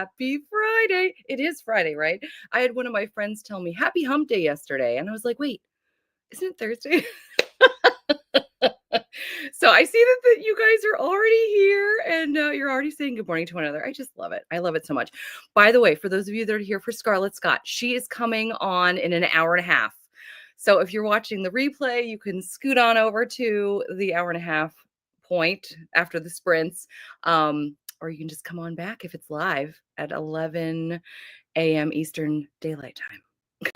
Happy Friday. It is Friday, right? I had one of my friends tell me happy hump day yesterday. And I was like, wait, isn't it Thursday? So I see that you guys are already here and you're already saying good morning to one another. I just love it. I love it so much. By the way, for those of you that are here for Scarlett Scott, she is coming on in an hour and a half. So if you're watching the replay, you can scoot on over to the hour and a half point after the sprints, or you can just come on back if it's live at 11 a.m. Eastern Daylight Time.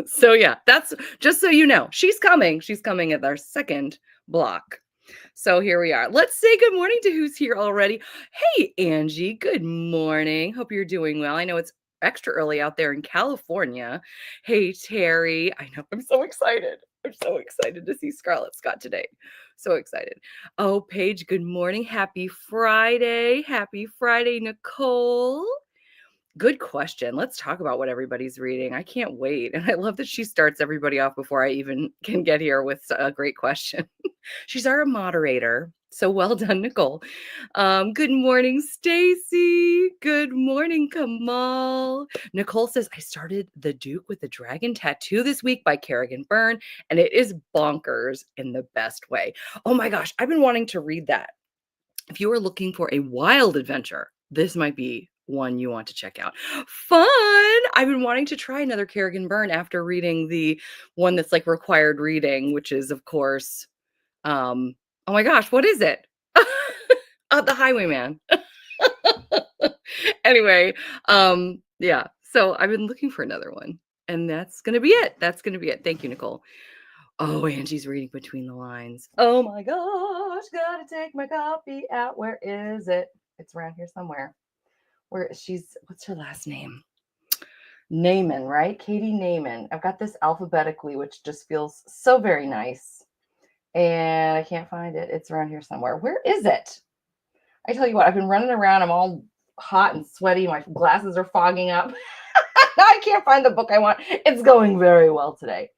So yeah, that's just so you know, she's coming. She's coming at our second block. So here we are. Let's say good morning to who's here already. Hey, Angie, good morning. Hope you're doing well. I know it's extra early out there in California. Hey, Terry. I know. I'm so excited. I'm so excited to see Scarlett Scott today. So excited. Oh, Paige, good morning. Happy Friday. Happy Friday, Nicole. Good question. Let's talk about what everybody's reading. I can't wait. And I love that she starts everybody off before I even can get here with a great question. She's our moderator. So well done, Nicole. Good morning, Stacy. Good morning, Kamal. Nicole says, I started The Duke with the Dragon Tattoo this week by Kerrigan Byrne, and it is bonkers in the best way. Oh my gosh, I've been wanting to read that. If you are looking for a wild adventure, this might be one you want to check out. Fun! I've been wanting to try another Kerrigan Byrne after reading the one that's like required reading, which is, of course, oh my gosh, what is it? The Highwayman. Anyway, yeah. So I've been looking for another one, and that's gonna be it. That's gonna be it. Thank you, Nicole. Oh, Angie's reading between the lines. Oh my gosh, gotta take my copy out. Where is it? It's around here somewhere. What's her last name? Naiman, right? Katie Naiman. I've got this alphabetically, which just feels so very nice. And I can't find it. It's around here somewhere. Where is it? I tell you what, I've been running around. I'm all hot and sweaty. My glasses are fogging up. I can't find the book I want. It's going very well today.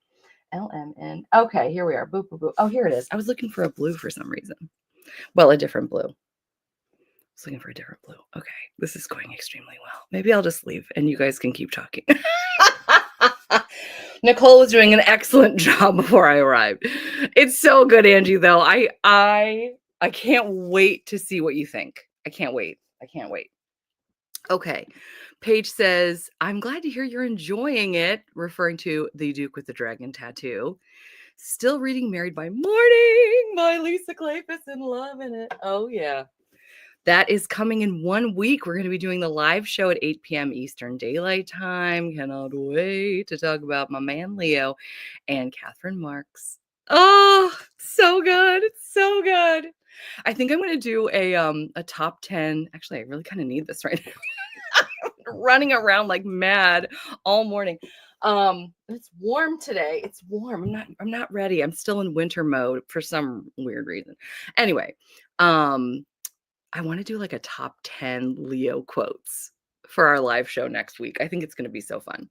LMN. Okay, here we are. Boop, boop, boop. Oh, here it is. I was looking for a blue for some reason. Well, a different blue. I was looking for a different blue. Okay, this is going extremely well. Maybe I'll just leave and you guys can keep talking. Nicole was doing an excellent job before I arrived. It's so good, Angie, though. I can't wait to see what you think. I can't wait. I can't wait. Okay. Paige says, I'm glad to hear you're enjoying it, referring to The Duke with the Dragon Tattoo. Still reading Married by Morning by Lisa Kleypas and loving it. Oh, yeah. That is coming in 1 week. We're going to be doing the live show at 8 p.m. Eastern Daylight Time. Cannot wait to talk about my man Leo and Catherine Marks. Oh, so good. It's so good. I think I'm going to do a top 10. Actually, I really kind of need this right now. I'm running around like mad all morning. It's warm today. It's warm. I'm not ready. I'm still in winter mode for some weird reason. Anyway, I want to do like a top 10 Leo quotes for our live show next week. I think it's going to be so fun.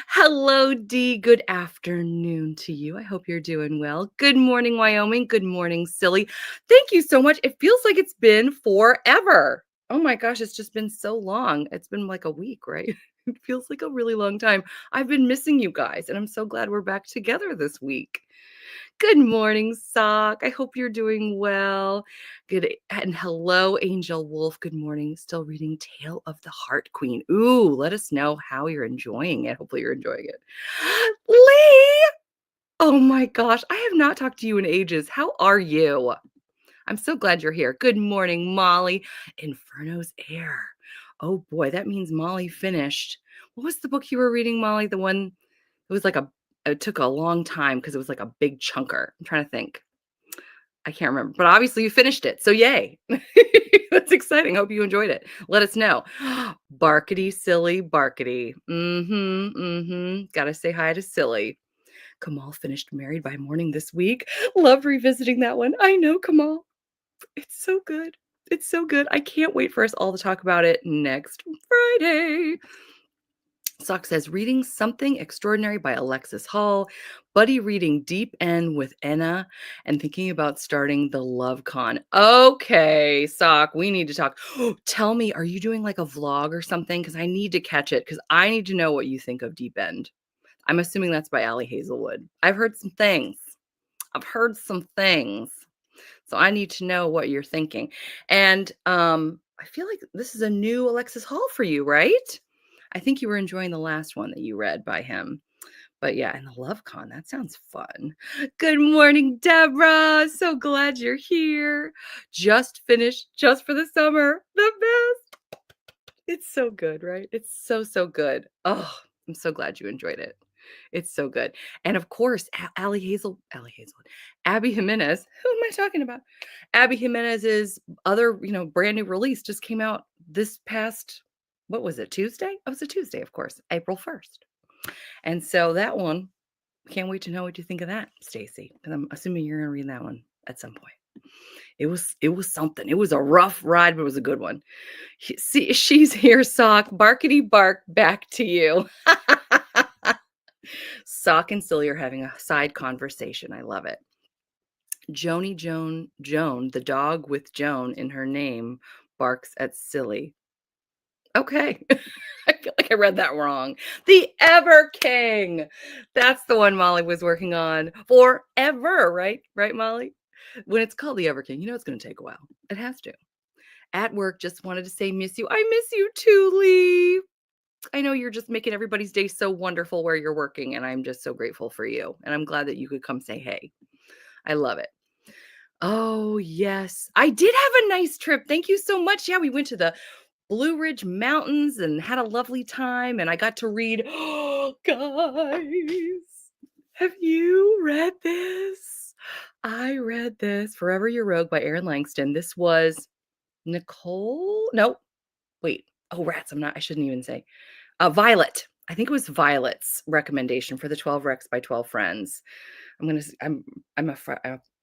Hello, Dee. Good afternoon to you. I hope you're doing well. Good morning, Wyoming. Good morning, Silly. Thank you so much. It feels like it's been forever. Oh my gosh, it's just been so long. It's been like a week, right? It feels like a really long time. I've been missing you guys, and I'm so glad we're back together this week. Good morning, Sock. I hope you're doing well. Good. And hello, Angel Wolf. Good morning. Still reading Tale of the Heart Queen. Ooh, let us know how you're enjoying it. Hopefully you're enjoying it. Lee! Oh my gosh. I have not talked to you in ages. How are you? I'm so glad you're here. Good morning, Molly. Inferno's Heir. Oh boy, that means Molly finished. What was the book you were reading, Molly? The one, it was like it took a long time because it was like a big chunker. I'm trying to think. I can't remember, but obviously you finished it. So yay. That's exciting. Hope you enjoyed it. Let us know. Barkety, Silly, Barkety. Gotta say hi to Silly. Kamal finished Married by Morning this week. Love revisiting that one. I know, Kamal. It's so good. It's so good. I can't wait for us all to talk about it next Friday. Sock says, reading Something Extraordinary by Alexis Hall, buddy reading Deep End with Enna, and thinking about starting the Love Con. Okay, Sock, we need to talk. Tell me, are you doing like a vlog or something? Because I need to catch it, because I need to know what you think of Deep End. I'm assuming that's by Allie Hazelwood. I've heard some things. So I need to know what you're thinking. And I feel like this is a new Alexis Hall for you, right? I think you were enjoying the last one that you read by him. But yeah, and the Love Con, that sounds fun. Good morning, Deborah. So glad you're here. Just finished Just for the Summer. The best. It's so good, right? It's so, so good. Oh, I'm so glad you enjoyed it. It's so good. And of course, Abby Jimenez. Who am I talking about? Abby Jimenez's other, brand new release just came out this past, what was it, Tuesday? Oh, it was a Tuesday, of course, April 1st. And so that one, can't wait to know what you think of that, Stacy. Because I'm assuming you're going to read that one at some point. It was something. It was a rough ride, but it was a good one. See, she's here, Sock. Barkity bark, back to you. Sock and Silly are having a side conversation. I love it. Joan, the dog with Joan in her name, barks at Silly. Okay. I feel like I read that wrong. The Ever King. That's the one Molly was working on forever, right? Right, Molly? When it's called The Ever King, it's going to take a while. It has to. At work, just wanted to say miss you. I miss you too, Lee. I know you're just making everybody's day so wonderful where you're working, and I'm just so grateful for you. And I'm glad that you could come say hey. I love it. Oh, yes. I did have a nice trip. Thank you so much. Yeah, we went to the Blue Ridge Mountains and had a lovely time. And I got to read, oh, guys, have you read this? I read this, Forever Your Rogue by Erin Langston. This was Nicole. No, wait. Oh, rats. I shouldn't even say. Violet. I think it was Violet's recommendation for the 12 Recs by 12 Friends. I'm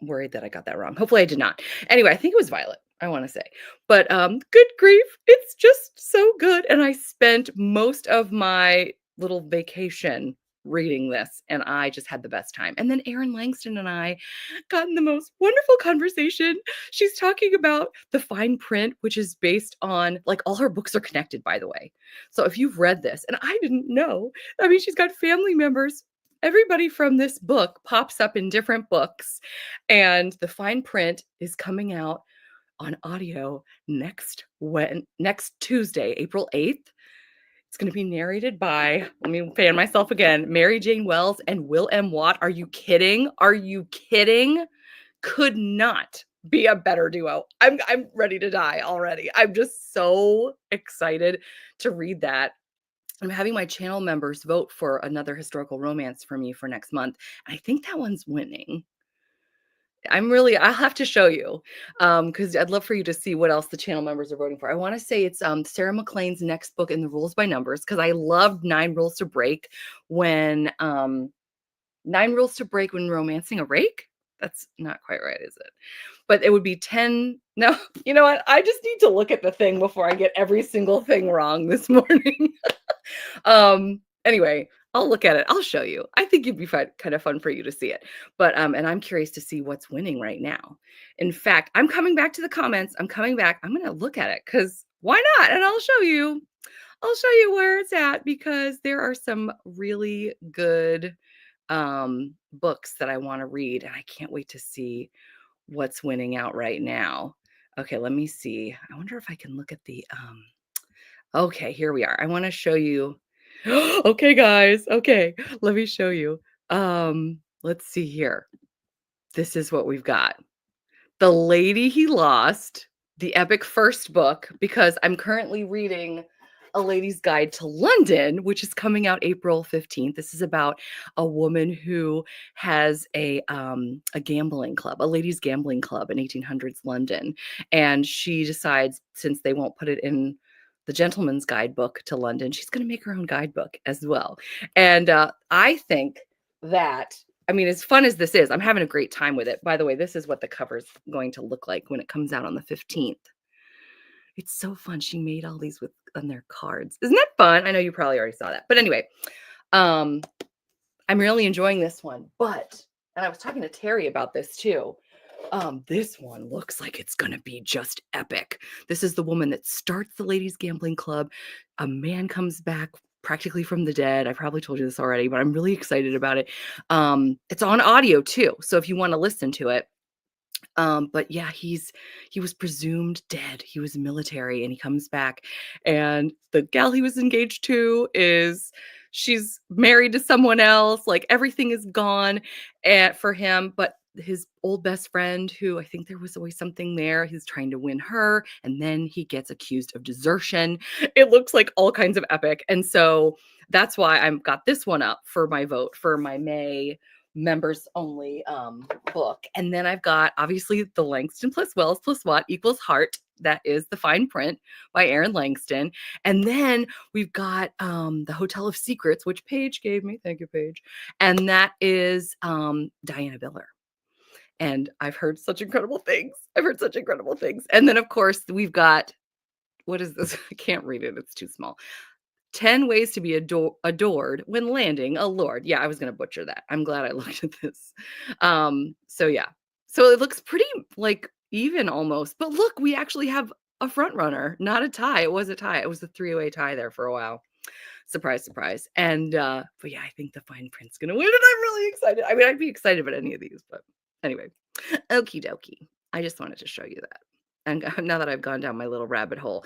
worried that I got that wrong. Hopefully I did not. Anyway, I think it was Violet, I want to say. But good grief, it's just so good. And I spent most of my little vacation reading this, and I just had the best time. And then Erin Langston and I got in the most wonderful conversation. She's talking about the fine print, which is based on, like, all her books are connected, by the way. So if you've read this, and I didn't know, I mean, she's got family members. Everybody from this book pops up in different books, and the fine print is coming out on audio next Tuesday, April 8th. It's going to be narrated by, let me fan myself again, Mary Jane Wells and Will M. Watt. Are you kidding? Are you kidding? Could not be a better duo. I'm ready to die already. I'm just so excited to read that. I'm having my channel members vote for another historical romance for me for next month. I think that one's winning. I'll have to show you, because I'd love for you to see what else the channel members are voting for. I want to say it's Sarah McLean's next book in the Rules by Numbers, because I loved 9 Rules to Break when 9 Rules to Break when romancing a rake. That's not quite right, is it? But it would be 10. No, you know what? I just need to look at the thing before I get every single thing wrong this morning. Anyway, I'll look at it. I'll show you. I think it'd be kind of fun for you to see it. But and I'm curious to see what's winning right now. In fact, I'm coming back to the comments. I'm coming back. I'm going to look at it, because why not? And I'll show you. I'll show you where it's at, because there are some really good books that I want to read, and I can't wait to see what's winning out right now. Okay, let me see. I wonder if I can look at the okay, here we are. I want to show you. Okay, guys. Okay, let me show you. Let's see here. This is what we've got. The Lady He Lost, the epic first book, because I'm currently reading A Lady's Guide to London, which is coming out April 15th. This is about a woman who has a gambling club, a ladies' gambling club in 1800s London. And she decides, since they won't put it in the Gentleman's Guidebook to London, she's going to make her own guidebook as well. And I think that, I mean, as fun as this is, I'm having a great time with it. By the way, this is what the cover's going to look like when it comes out on the 15th. It's so fun. She made all these with on their cards. Isn't that fun? I know you probably already saw that. But anyway, um, I'm really enjoying this one. And I was talking to Terry about this too. This one looks like it's gonna be just epic. This is the woman that starts the ladies gambling club. A man comes back practically from the dead. I probably told you this already, but I'm really excited about it. It's on audio too, so if you want to listen to it. But yeah, he was presumed dead. He was military, and he comes back, and the gal he was engaged to she's married to someone else. Like everything is gone for him, but his old best friend, who I think there was always something there, he's trying to win her, and then he gets accused of desertion. It looks like all kinds of epic, and so that's why I've got this one up for my vote for my May members only book. And then I've got obviously the Langston plus Wells plus Watt equals Heart. That is The Fine Print by Aaron Langston. And then we've got The Hotel of Secrets, which Paige gave me. Thank you, Paige. And that is Diana Biller. And I've heard such incredible things. And then, of course, we've got, what is this? I can't read it. It's too small. 10 Ways to be adored when landing a lord. Yeah, I was going to butcher that. I'm glad I looked at this. So yeah. So it looks pretty like even almost. But look, we actually have a front runner, not a tie. It was a tie. It was a 3-way tie there for a while. Surprise, surprise. And but yeah, I think the Fine Print's going to win, and I'm really excited. I mean, I'd be excited about any of these, but anyway. Okie dokie. I just wanted to show you that. And now that I've gone down my little rabbit hole,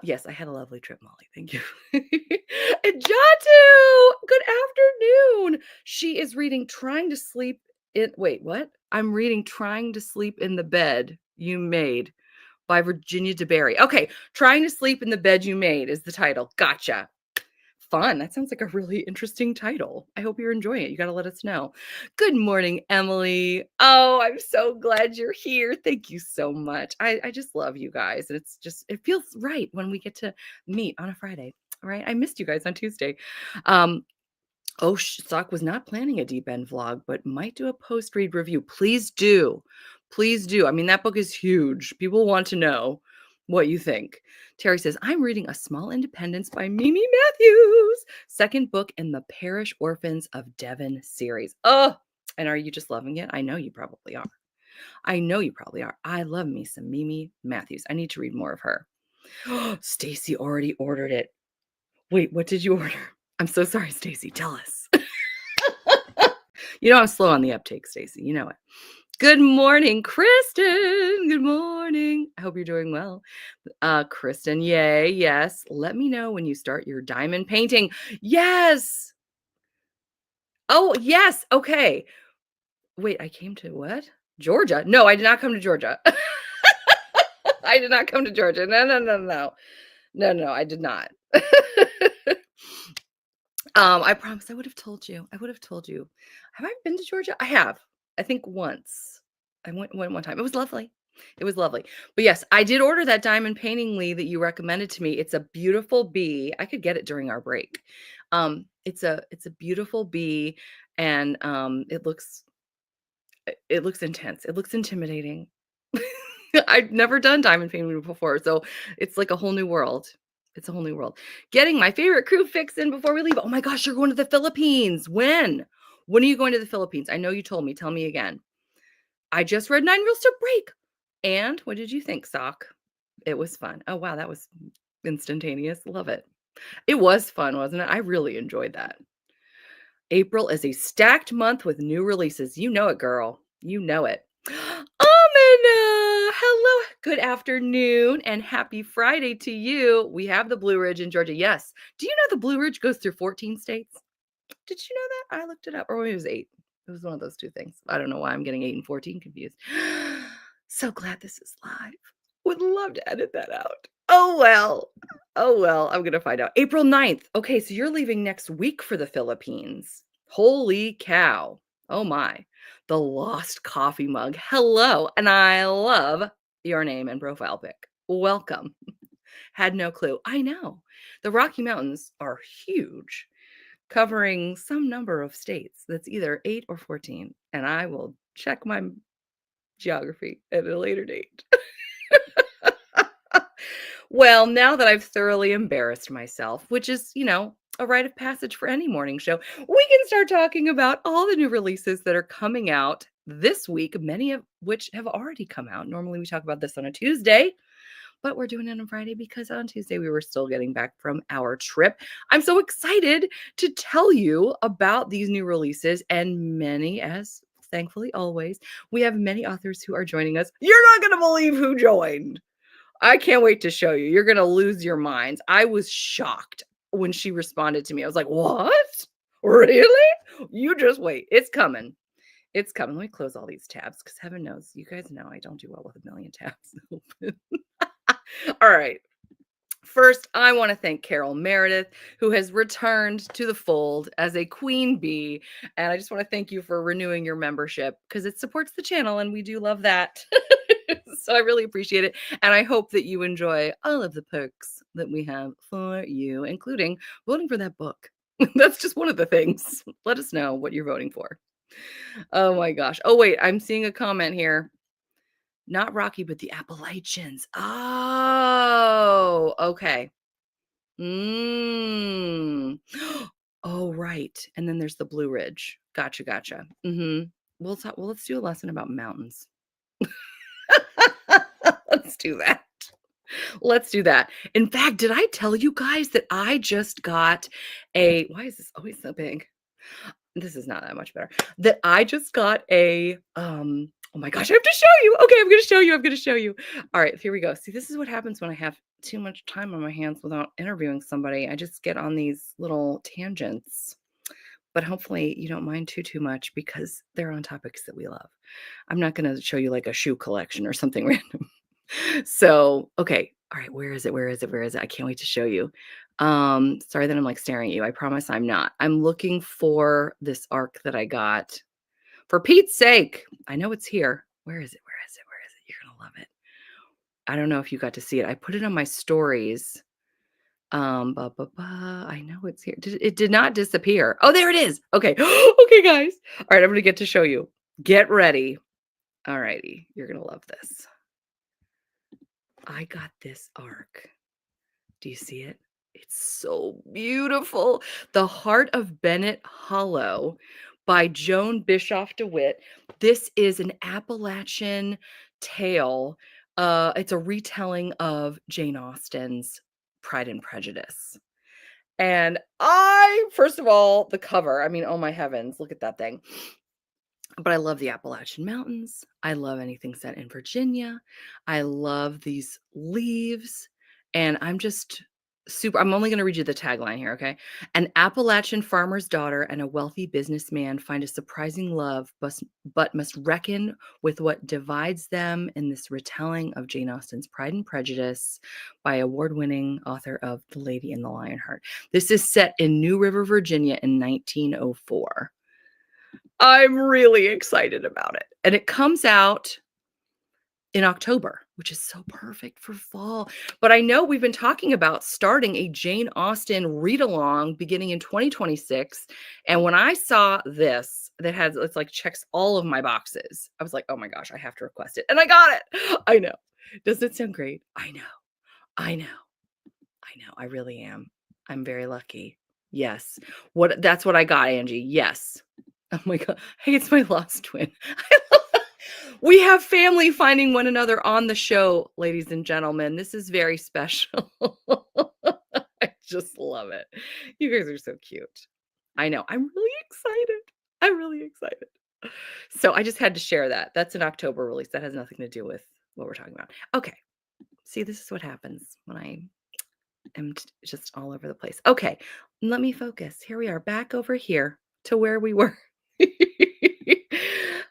yes, I had a lovely trip, Molly. Thank you. And Jatu, good afternoon. She is reading Trying to Sleep in, wait, what? I'm reading Trying to Sleep in the Bed You Made by Virginia DeBerry. Okay, Trying to Sleep in the Bed You Made is the title. Gotcha. Fun. That sounds like a really interesting title. I hope you're enjoying it. You got to let us know. Good morning, Emily. Oh, I'm so glad you're here. Thank you so much. I just love you guys. And it feels right when we get to meet on a Friday. All right. I missed you guys on Tuesday. Stock was not planning a deep end vlog, but might do a post read review. Please do. Please do. I mean, that book is huge. People want to know what you think. Terry says, I'm reading A Small Independence by Mimi Matthews, second book in the Parish Orphans of Devon series. Oh, and are you just loving it? I know you probably are. I love me some Mimi Matthews. I need to read more of her. Stacy already ordered it. Wait, what did you order? I'm so sorry, Stacy. Tell us. You know I'm slow on the uptake, Stacy. You know it. Good morning, Kristen. Good morning. I hope you're doing well. Kristen, yay, yes. Let me know when you start your diamond painting. Yes. Oh, yes. Okay. Wait, I came to what? Georgia? No, I did not come to Georgia. I did not come to Georgia. No. No, I did not. I promise I would have told you. Have I been to Georgia? I have. I think once. I went one time. It was lovely. But yes, I did order that diamond painting, Lee, that you recommended to me. It's a beautiful bee. I could get it during our break. It's a beautiful bee, and it looks intense. It looks intimidating. I've never done diamond painting before, so it's like a whole new world. It's a whole new world. Getting my favorite crew fix in before we leave. Oh my gosh, you're going to the Philippines. When? When are you going to the Philippines? I know you told me. Tell me again. I just read 9 Rules to Break. And what did you think, Sock? It was fun. Oh, wow. That was instantaneous. Love it. It was fun, wasn't it? I really enjoyed that. April is a stacked month with new releases. You know it, girl. You know it. Amina, hello. Good afternoon and happy Friday to you. We have the Blue Ridge in Georgia. Yes. Do you know the Blue Ridge goes through 14 states? Did you know that? I looked it up. Or maybe it was 8. It was one of those two things. I don't know why I'm getting 8 and 14 confused. So glad this is live. Would love to edit that out. Oh, well. I'm going to find out. April 9th. Okay, so you're leaving next week for the Philippines. Holy cow. Oh, my. The Lost Coffee Mug. Hello. And I love your name and profile pic. Welcome. Had no clue. I know. The Rocky Mountains are huge, covering some number of states. That's either 8 or 14. And I will check my geography at a later date. Well, now that I've thoroughly embarrassed myself, which is, a rite of passage for any morning show, we can start talking about all the new releases that are coming out this week, many of which have already come out. Normally, we talk about this on a Tuesday, but we're doing it on Friday because on Tuesday we were still getting back from our trip. I'm so excited to tell you about these new releases and many, as thankfully always, we have many authors who are joining us. You're not going to believe who joined. I can't wait to show you. You're going to lose your minds. I was shocked when she responded to me. I was like, what? Really? You just wait. It's coming. It's coming. Let me close all these tabs because heaven knows, you guys know I don't do well with a million tabs open. All right. First, I want to thank Carol Meredith, who has returned to the fold as a queen bee. And I just want to thank you for renewing your membership because it supports the channel and we do love that. So I really appreciate it. And I hope that you enjoy all of the perks that we have for you, including voting for that book. That's just one of the things. Let us know what you're voting for. Oh my gosh. Oh, wait, I'm seeing a comment here. Not Rocky, but the Appalachians. Oh, okay. Mm. Oh, right. And then there's the Blue Ridge. Gotcha, gotcha. We'll talk. Well, let's do a lesson about mountains. Let's do that. Let's do that. In fact, did I tell you guys that I just got why is this always so big? This is not that much better. That I just got oh my gosh, I have to show you. Okay, I'm going to show you. All right, here we go. See, this is what happens when I have too much time on my hands without interviewing somebody. I just get on these little tangents. But hopefully you don't mind too much because they're on topics that we love. I'm not going to show you like a shoe collection or something random. So, okay. All right. Where is it? I can't wait to show you. Sorry that I'm like staring at you. I promise I'm not. I'm looking for this arc that I got. For Pete's sake. I know it's here. Where is it? You're going to love it. I don't know if you got to see it. I put it on my stories. I know it's here. It did not disappear. Oh, there it is. Okay. Okay, guys. All right. I'm going to get to show you. Get ready. All righty. You're going to love this. I got this arc. Do you see it? It's so beautiful. The Heart of Bennett Hollow by Joan Bischoff DeWitt. This is an Appalachian tale. It's a retelling of Jane Austen's Pride and Prejudice. And first of all, the cover, I mean, oh my heavens, look at that thing. But I love the Appalachian Mountains. I love anything set in Virginia. I love these leaves. And I'm just I'm only going to read you the tagline here, okay? An Appalachian farmer's daughter and a wealthy businessman find a surprising love, but must reckon with what divides them in this retelling of Jane Austen's Pride and Prejudice by award-winning author of The Lady in the Lionheart. This is set in New River, Virginia in 1904. I'm really excited about it. And it comes out in October, which is so perfect for fall. But I know we've been talking about starting a Jane Austen read-along beginning in 2026. And when I saw this, it's like checks all of my boxes, I was like, oh my gosh, I have to request it. And I got it. I know. Doesn't it sound great? I know. I really am. I'm very lucky. Yes. That's what I got, Angie. Yes. Oh my God. Hey, it's my lost twin. We have family finding one another on the show, ladies and gentlemen. This is very special. I just love it. You guys are so cute. I know. I'm really excited. So I just had to share that. That's an October release. That has nothing to do with what we're talking about. Okay. See, this is what happens when I am just all over the place. Okay. Let me focus. Here we are back over here to where we were.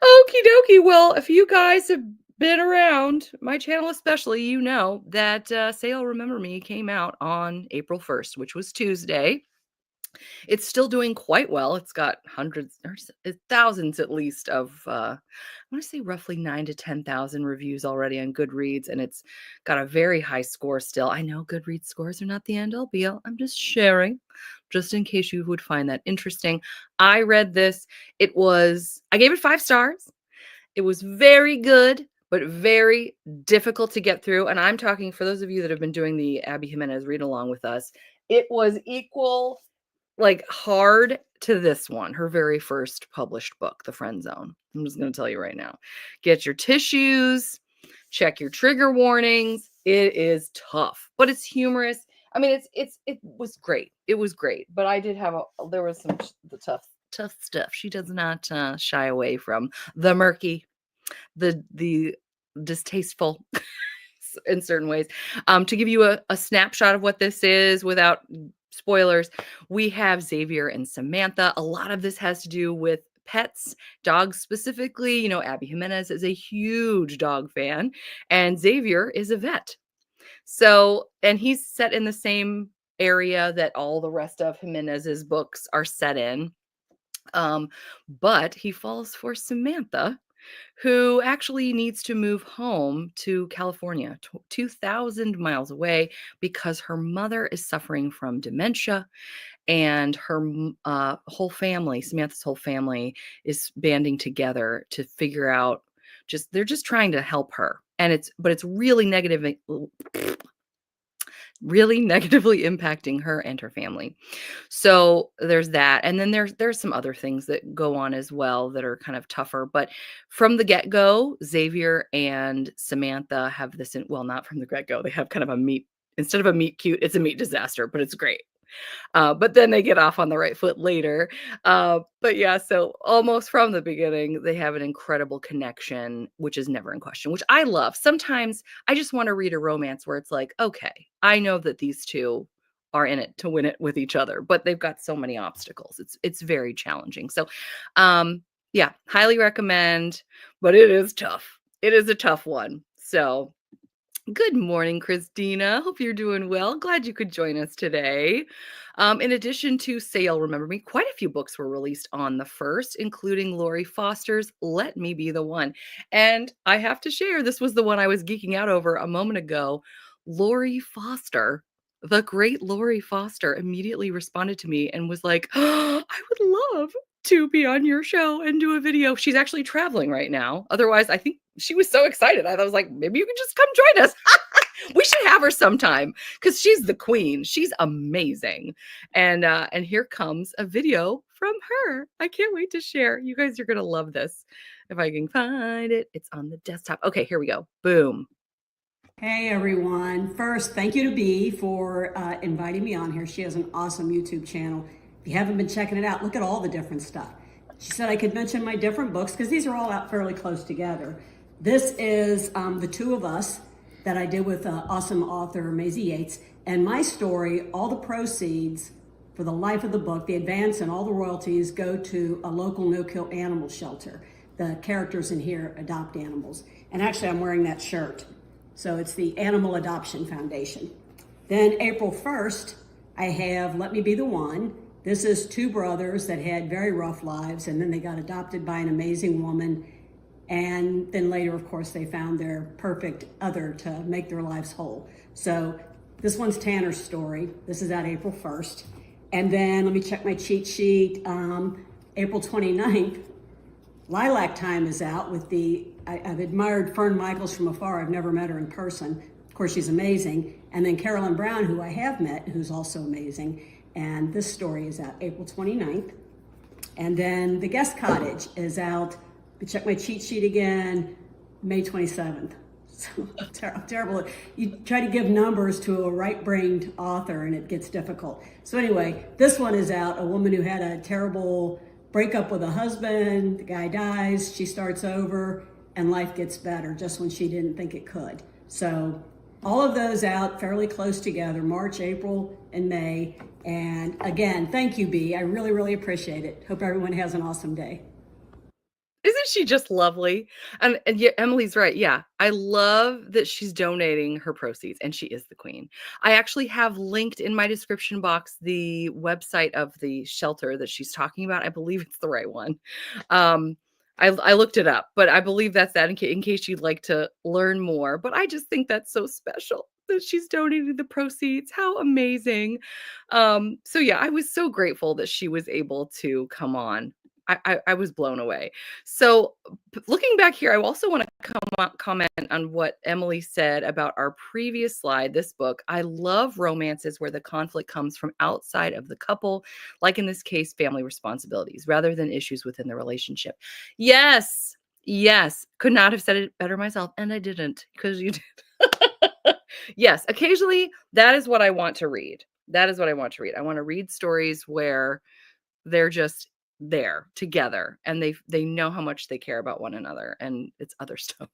Okie dokie. Well, if you guys have been around my channel, especially, you know that Sale Remember Me came out on April 1st, which was Tuesday. It's still doing quite well. It's got hundreds or thousands at least of, I want to say roughly 9,000 to 10,000 reviews already on Goodreads. And it's got a very high score still. I know Goodreads scores are not the end all be all. I'm just sharing just in case you would find that interesting. I read this. I gave it 5 stars. It was very good. but very difficult to get through. And I'm talking for those of you that have been doing the Abby Jimenez read along with us, it was equal, like, hard to this one, her very first published book, The Friend Zone. I'm just going to tell you right now. Get your tissues, check your trigger warnings. It is tough, but it's humorous. I mean, it was great. It was great, but I did have there was some the tough stuff. She does not shy away from the murky, the distasteful in certain ways. To give you a snapshot of what this is without spoilers, we have Xavier and Samantha. A lot of this has to do with pets, dogs specifically. You know, Abby Jimenez is a huge dog fan, and Xavier is a vet. So, and he's set in the same area that all the rest of Jimenez's books are set in. But he falls for Samantha, who actually needs to move home to California, 2,000 miles away, because her mother is suffering from dementia, and her whole family, Samantha's whole family, is banding together to figure out, they're just trying to help her. And it's really negatively impacting her and her family. So there's that. And then there's some other things that go on as well that are kind of tougher. But from the get-go, Xavier and Samantha have this, well, not from the get-go. They have kind of instead of a meet cute, it's a meet disaster, but it's great. But then they get off on the right foot later. But yeah, so almost from the beginning, they have an incredible connection, which is never in question, which I love. Sometimes I just want to read a romance where it's like, okay, I know that these two are in it to win it with each other, but they've got so many obstacles. It's very challenging. So, yeah, highly recommend, but it is tough. It is a tough one. So, good morning, Christina. Hope you're doing well. Glad you could join us today. In addition to Say You'll Remember Me, quite a few books were released on the 1st, including Lori Foster's Let Me Be the One. And I have to share, this was the one I was geeking out over a moment ago. Lori Foster, the great Lori Foster, immediately responded to me and was like, oh, I would love to be on your show and do a video. She's actually traveling right now. Otherwise, I think she was so excited. I was like, maybe you can just come join us. We should have her sometime because she's the queen. She's amazing. And here comes a video from her. I can't wait to share. You guys are going to love this. If I can find it, it's on the desktop. Okay, here we go. Boom. Hey everyone. First, thank you to Bea for inviting me on here. She has an awesome YouTube channel. If you haven't been checking it out, look at all the different stuff. She said I could mention my different books because these are all out fairly close together. This is The Two of Us that I did with awesome author Maisie Yates. And my story, all the proceeds for the life of the book, the advance and all the royalties go to a local no-kill animal shelter. The characters in here adopt animals. And actually I'm wearing that shirt. So it's the Animal Adoption Foundation. Then April 1st, I have Let Me Be the One. This is two brothers that had very rough lives, and then they got adopted by an amazing woman. And then later, of course, they found their perfect other to make their lives whole. So this one's Tanner's story. This is out April 1st. And then let me check my cheat sheet. April 29th, Lilac Time is out with I've admired Fern Michaels from afar. I've never met her in person. Of course, she's amazing. And then Carolyn Brown, who I have met, who's also amazing. And this story is out April 29th. And then The Guest Cottage is out, check my cheat sheet again, May 27th. So I'm terrible. You try to give numbers to a right-brained author and it gets difficult. So anyway, this one is out, a woman who had a terrible breakup with a husband, the guy dies, she starts over, and life gets better just when she didn't think it could. So all of those out fairly close together, March, April, and May. And again, thank you, Bea. I really, really appreciate it. Hope everyone has an awesome day. Isn't she just lovely? And yeah, Emily's right. Yeah. I love that she's donating her proceeds, and she is the queen. I actually have linked in my description box the website of the shelter that she's talking about. I believe it's the right one. I looked it up, but I believe that's that in case you'd like to learn more. But I just think that's so special that she's donated the proceeds. How amazing. So yeah, I was so grateful that she was able to come on. I was blown away. So looking back here, I also want to comment on what Emily said about our previous slide, this book. I love romances where the conflict comes from outside of the couple, like in this case, family responsibilities, rather than issues within the relationship. Yes, yes. Could not have said it better myself, and I didn't, because you did. Yes, occasionally that is what I want to read. That is what I want to read. I want to read stories where they're just there together and they know how much they care about one another, and it's other stuff.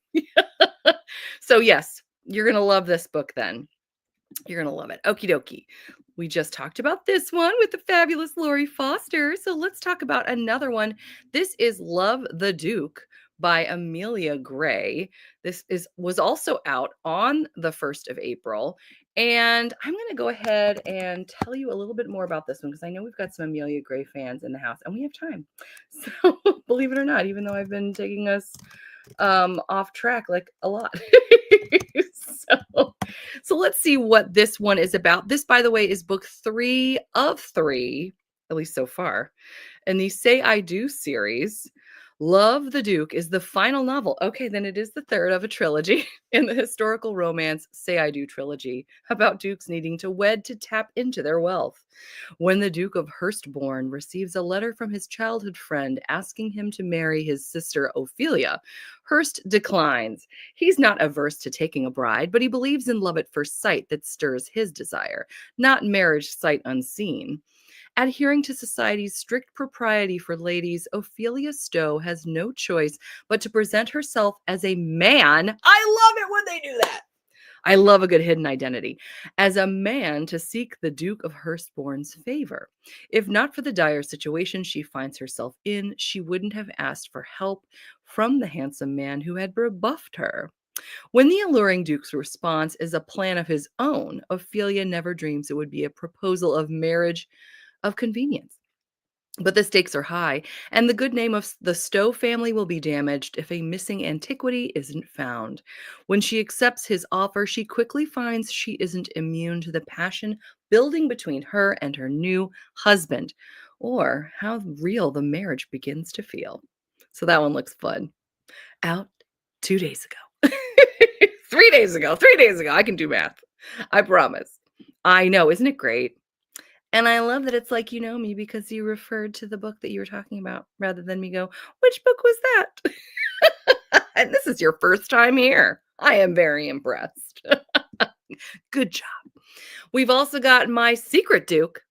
So yes, you're going to love this book then. You're going to love it. Okie dokie. We just talked about this one with the fabulous Lori Foster. So let's talk about another one. This is Love the Duke by Amelia Gray. This was also out on the 1st of April. And I'm going to go ahead and tell you a little bit more about this one, because I know we've got some Amelia Gray fans in the house and we have time. So believe it or not, even though I've been taking us off track like a lot. So let's see what this one is about. This, by the way, is book 3 of 3, at least so far, in the Say I Do series. Love the Duke is the final novel. Okay, then it is the third of a trilogy in the historical romance Say I Do trilogy about dukes needing to wed to tap into their wealth. When the Duke of Hurstbourne receives a letter from his childhood friend asking him to marry his sister Ophelia, Hurst declines. He's not averse to taking a bride, but he believes in love at first sight that stirs his desire, not marriage sight unseen. Adhering to society's strict propriety for ladies, Ophelia Stowe has no choice but to present herself as a man. I love it when they do that. I love a good hidden identity. As a man to seek the Duke of Hurstbourne's favor. If not for the dire situation she finds herself in, she wouldn't have asked for help from the handsome man who had rebuffed her. When the alluring Duke's response is a plan of his own, Ophelia never dreams it would be a proposal of marriage of convenience. But the stakes are high, and the good name of the Stowe family will be damaged if a missing antiquity isn't found. When she accepts his offer, she quickly finds she isn't immune to the passion building between her and her new husband, or how real the marriage begins to feel. So that one looks fun. Out 2 days ago. 3 days ago. 3 days ago. I can do math. I promise. I know. Isn't it great? And I love that it's like you know me because you referred to the book that you were talking about rather than me go, which book was that? And this is your first time here. I am very impressed. Good job. We've also got My Secret Duke,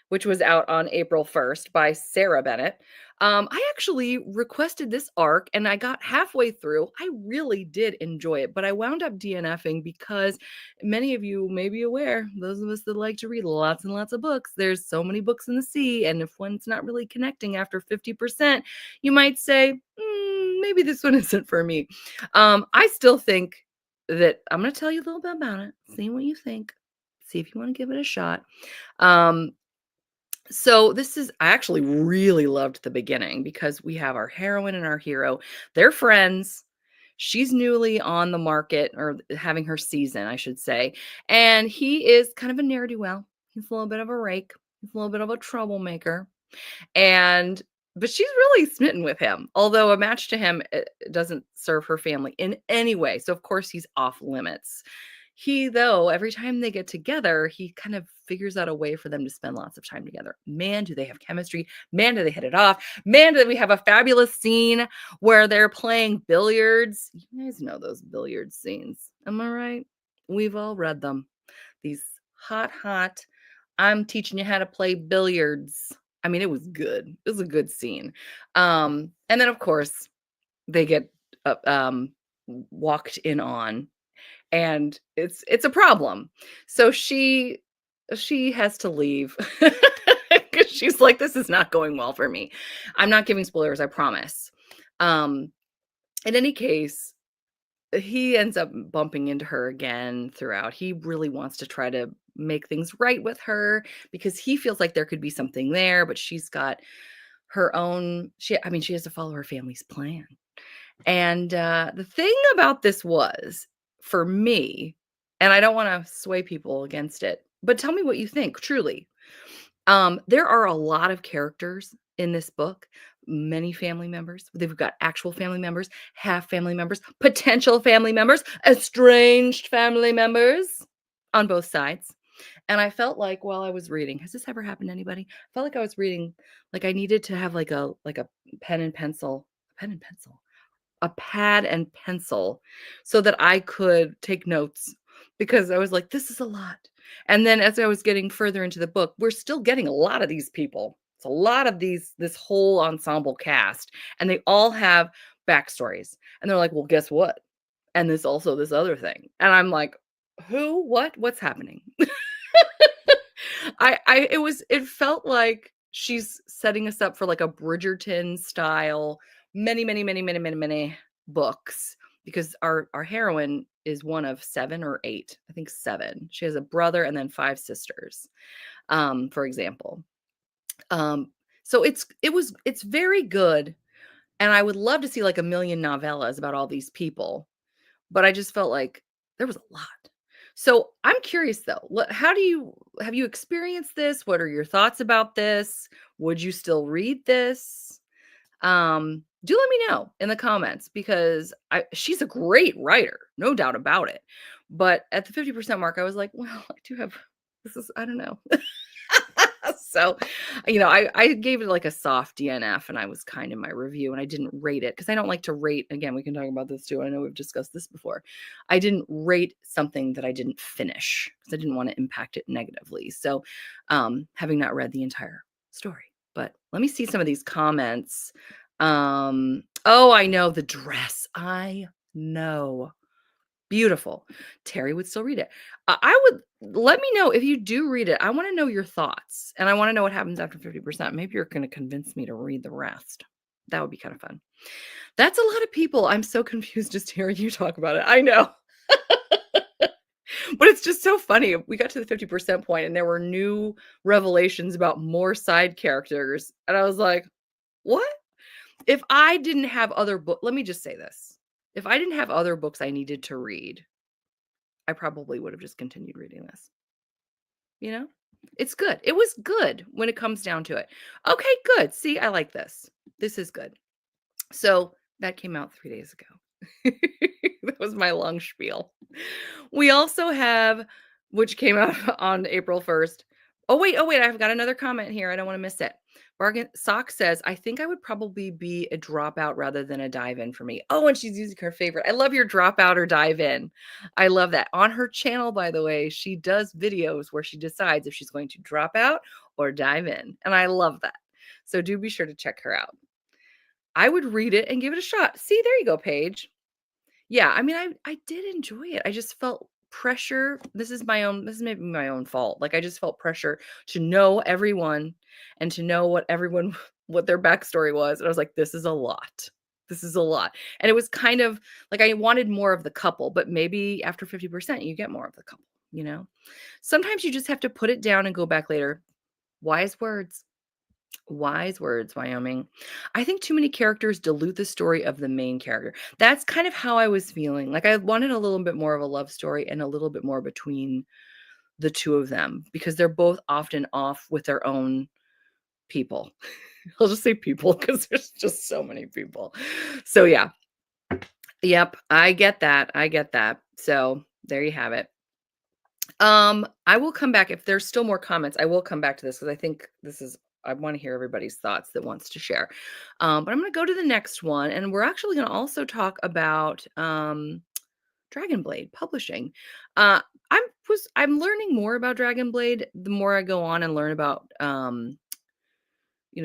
which was out on April 1st by Sarah Bennett. I actually requested this arc and I got halfway through. I really did enjoy it, but I wound up DNFing because many of you may be aware, those of us that like to read lots and lots of books, there's so many books in the sea. And if one's not really connecting after 50%, you might say, maybe this one isn't for me. I still think that I'm going to tell you a little bit about it, see what you think, see if you want to give it a shot. So I actually really loved the beginning because we have our heroine and our hero. They're friends. She's newly on the market, or having her season, I should say. And he is kind of a ne'er-do-well. He's a little bit of a rake. He's a little bit of a troublemaker. But she's really smitten with him, although a match to him doesn't serve her family in any way. So of course he's off limits. Though, every time they get together, he kind of figures out a way for them to spend lots of time together. Man, do they have chemistry. Man, do they hit it off. Man, do we have a fabulous scene where they're playing billiards. You guys know those billiard scenes. Am I right? We've all read them. These hot, I'm teaching you how to play billiards. I mean, it was good. It was a good scene. And then, of course, they get walked in on. And it's a problem. So she has to leave because she's like, this is not going well for me. I'm not giving spoilers, I promise. In any case, he ends up bumping into her again throughout. He really wants to try to make things right with her because he feels like there could be something there, but she's got her own, she has to follow her family's plan. And the thing about this was, for me, and I don't want to sway people against it, but tell me what you think, truly. There are a lot of characters in this book. Many family members. They've got actual family members, half family members, potential family members, estranged family members on both sides. And I felt like while I was reading, has this ever happened to anybody? I felt like I was reading, like I needed to have like a pen and pencil, pen and pencil, a pad and pencil so that I could take notes because I was like, this is a lot. And then as I was getting further into the book, we're still getting a lot of these people. It's a lot of this whole ensemble cast, and they all have backstories. And they're like, well, guess what? And this also this other thing. And I'm like, who, what's happening? It felt like she's setting us up for like a Bridgerton style, many books, because our heroine is one of 7 or 8, I think 7. She has a brother and then 5 sisters, for example. So it's very good, and I would love to see like a million novellas about all these people, but I just felt like there was a lot. So I'm curious though, have you experienced this? What are your thoughts about this? Would you still read this? Do let me know in the comments because she's a great writer, no doubt about it. But at the 50% mark, I was like, well, I don't know. So, I gave it like a soft DNF, and I was kind in my review, and I didn't rate it because I don't like to rate. Again, we can talk about this too. I know we've discussed this before. I didn't rate something that I didn't finish because I didn't want to impact it negatively. So, having not read the entire story, but let me see some of these comments. Oh, I know the dress. I know. Beautiful. Terry would still read it. I would let me know if you do read it. I want to know your thoughts, and I want to know what happens after 50%. Maybe you're going to convince me to read the rest. That would be kind of fun. That's a lot of people. I'm so confused just hearing you talk about it. I know. But it's just so funny. We got to the 50% point and there were new revelations about more side characters. And I was like, what? If I didn't have other books, let me just say this. If I didn't have other books I needed to read, I probably would have just continued reading this. It's good. It was good when it comes down to it. Okay, good. See, I like this. This is good. So that came out 3 days ago. That was my long spiel. We also have, which came out on April 1st. Oh, wait. I've got another comment here. I don't want to miss it. Bargain Sock says, I think I would probably be a dropout rather than a dive in for me. Oh, and she's using her favorite. I love your dropout or dive in. I love that. On her channel, by the way, she does videos where she decides if she's going to drop out or dive in. And I love that. So do be sure to check her out. I would read it and give it a shot. See, there you go, Paige. Yeah, I mean, I did enjoy it. I just felt pressure. This is maybe my own fault. Like I just felt pressure to know everyone and to know what their backstory was. And I was like, this is a lot. This is a lot. And it was kind of like I wanted more of the couple, but maybe after 50%, you get more of the couple. Sometimes you just have to put it down and go back later. Wise words. Wise words, Wyoming. I think too many characters dilute the story of the main character. That's kind of how I was feeling. Like I wanted a little bit more of a love story and a little bit more between the two of them because they're both often off with their own people. I'll just say people because there's just so many people. So yeah. Yep, I get that. So there you have it. I will come back if there's still more comments. I will come back to this because I think I want to hear everybody's thoughts that wants to share. But I'm going to go to the next one, and we're actually going to also talk about Dragonblade Publishing. I'm learning more about Dragonblade the more I go on and learn about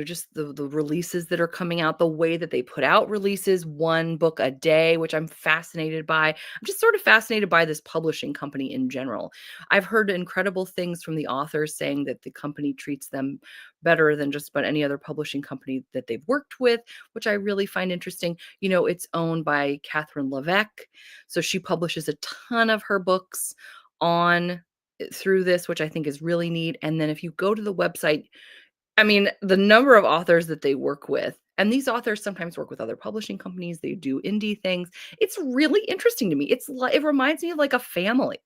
just the releases that are coming out, the way that they put out releases, one book a day, which I'm fascinated by. I'm just sort of fascinated by this publishing company in general. I've heard incredible things from the authors saying that the company treats them better than just about any other publishing company that they've worked with, which I really find interesting. It's owned by Catherine Levesque, so she publishes a ton of her books through this, which I think is really neat. And then if you go to the website, I mean, the number of authors that they work with And these authors sometimes work with other publishing companies. They do indie things. It's really interesting to me. It reminds me of like a family.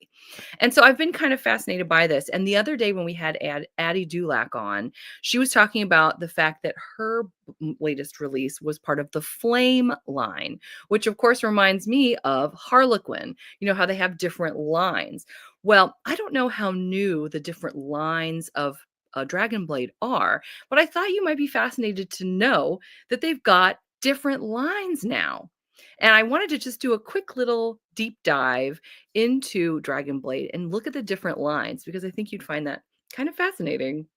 And so I've been kind of fascinated by this. And the other day when we had Addie Dulac on, she was talking about the fact that her latest release was part of the Flame line, which of course reminds me of Harlequin. You know how they have different lines. Well, I don't know how new the different lines of Dragonblade are, but I thought you might be fascinated to know that they've got different lines now. And I wanted to just do a quick little deep dive into Dragonblade and look at the different lines because I think you'd find that kind of fascinating.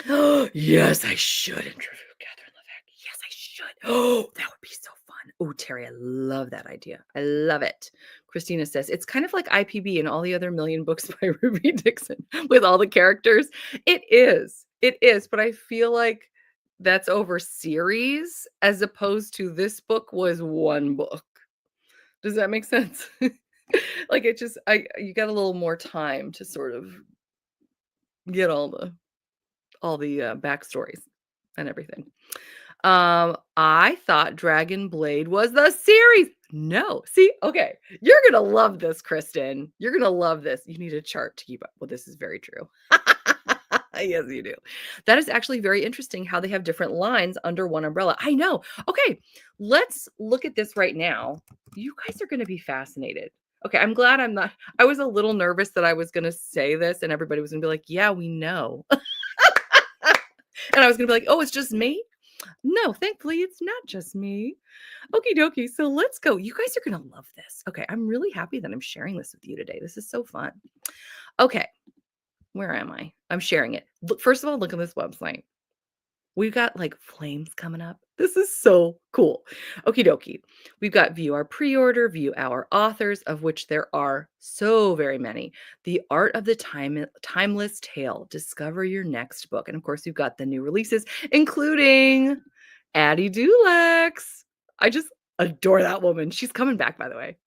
Yes, I should interview Catherine Levesque. Yes, I should. Oh, that would be so fun. Oh, Terry, I love that idea. I love it. Christina says it's kind of like IPB and all the other million books by Ruby Dixon with all the characters. It is. It is. But I feel like that's over series as opposed to this book was one book. Does that make sense? Like it just, you got a little more time to sort of get all the backstories and everything. I thought Dragonblade was the series. No. See, okay. You're going to love this, Kristen. You're going to love this. You need a chart to keep up. Well, this is very true. Yes, you do. That is actually very interesting how they have different lines under one umbrella. I know. Okay. Let's look at this right now. You guys are going to be fascinated. Okay. I'm glad I'm not. I was a little nervous that I was going to say this and everybody was going to be like, yeah, we know. And I was going to be like, oh, it's just me. No, thankfully, it's not just me. Okie dokie. So let's go. You guys are going to love this. Okay. I'm really happy that I'm sharing this with you today. This is so fun. Okay. Where am I? I'm sharing it. Look, first of all, look at this website. We've got like flames coming up. This is so cool. Okie dokie. We've got view our pre-order, view our authors, of which there are so very many. The Art of the Timeless Tale. Discover your next book. And of course, we've got the new releases, including Addie Dulac. I just adore that woman. She's coming back, by the way.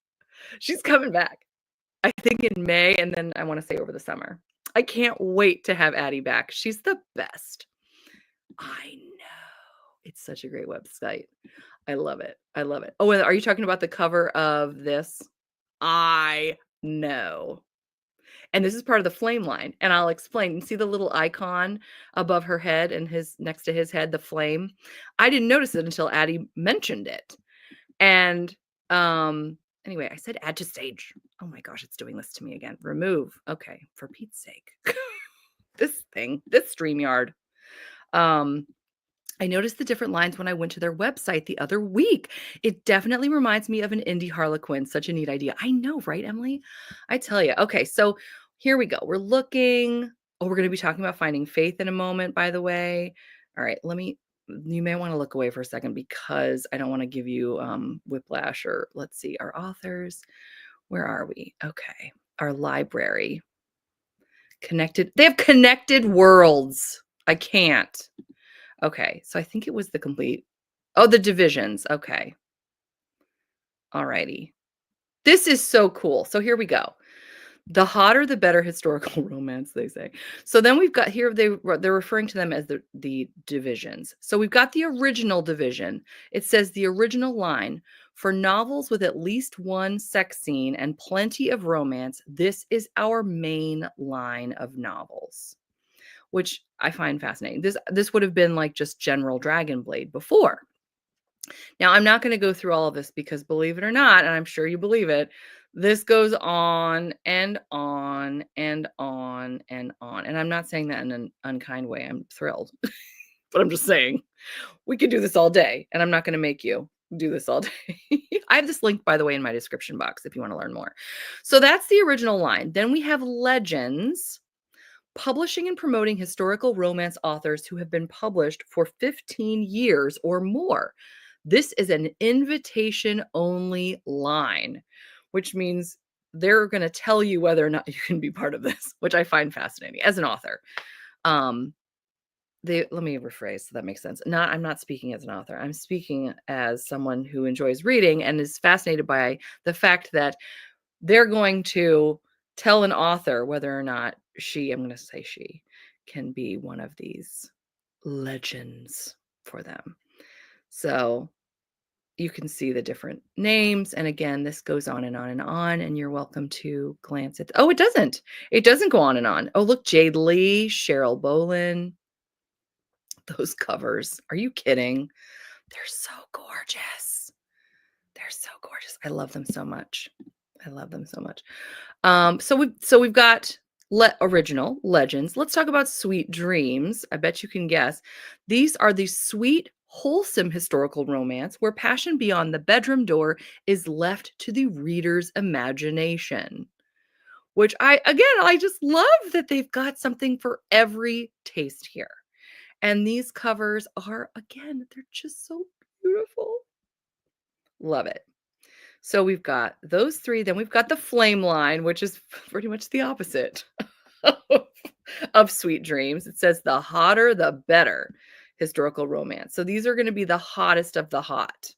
She's coming back. I think in May, and then I want to say over the summer. I can't wait to have Addie back. She's the best. I know. It's such a great website. I love it. I love it. Oh, and are you talking about the cover of this? I know. And this is part of the Flame line. And I'll explain. See the little icon above her head and next to his head, the flame? I didn't notice it until Addie mentioned it. And anyway, I said add to stage. Oh my gosh, it's doing this to me again. Remove. Okay, for Pete's sake. This StreamYard. I noticed the different lines when I went to their website the other week. It definitely reminds me of an indie Harlequin. Such a neat idea. I know, right, Emily? I tell you. Okay, so here we go. We're looking. Oh, we're going to be talking about finding faith in a moment, by the way. All right, you may want to look away for a second because I don't want to give you whiplash or let's see, our authors. Where are we? Okay, our library. Connected. They have connected worlds. I can't. Okay, so I think it was the complete. Oh, the divisions. Okay. All righty. This is so cool. So here we go. The hotter, the better historical romance, they say. So then we've got here, they're referring to them as the divisions. So we've got the original division. It says the original line, for novels with at least one sex scene and plenty of romance, this is our main line of novels, which I find fascinating. This would have been like just general Dragonblade before. Now, I'm not going to go through all of this because believe it or not, and I'm sure you believe it, this goes on and on and on and on. And I'm not saying that in an unkind way. I'm thrilled. But I'm just saying we could do this all day, and I'm not going to make you do this all day. I have this link, by the way, in my description box if you want to learn more. So that's the original line. Then we have Legends, publishing and promoting historical romance authors who have been published for 15 years or more. This is an invitation-only line, which means they're going to tell you whether or not you can be part of this, which I find fascinating as an author. Let me rephrase so that makes sense. I'm not speaking as an author. I'm speaking as someone who enjoys reading and is fascinated by the fact that they're going to tell an author whether or not I'm going to say she can be one of these legends for them. So you can see the different names. And again, this goes on and on and on. And you're welcome to glance at. Oh, it doesn't. It doesn't go on and on. Oh, look, Jade Lee, Cheryl Bolin. Those covers. Are you kidding? They're so gorgeous. They're so gorgeous. I love them so much. I love them so much. So we've got original legends. Let's talk about Sweet Dreams. I bet you can guess. These are the sweet, wholesome historical romance where passion beyond the bedroom door is left to the reader's imagination. Which I just love that they've got something for every taste here. And these covers are, again, they're just so beautiful. Love it. So we've got those three. Then we've got the Flame line, which is pretty much the opposite of Sweet Dreams. It says the hotter, the better historical romance. So these are going to be the hottest of the hot.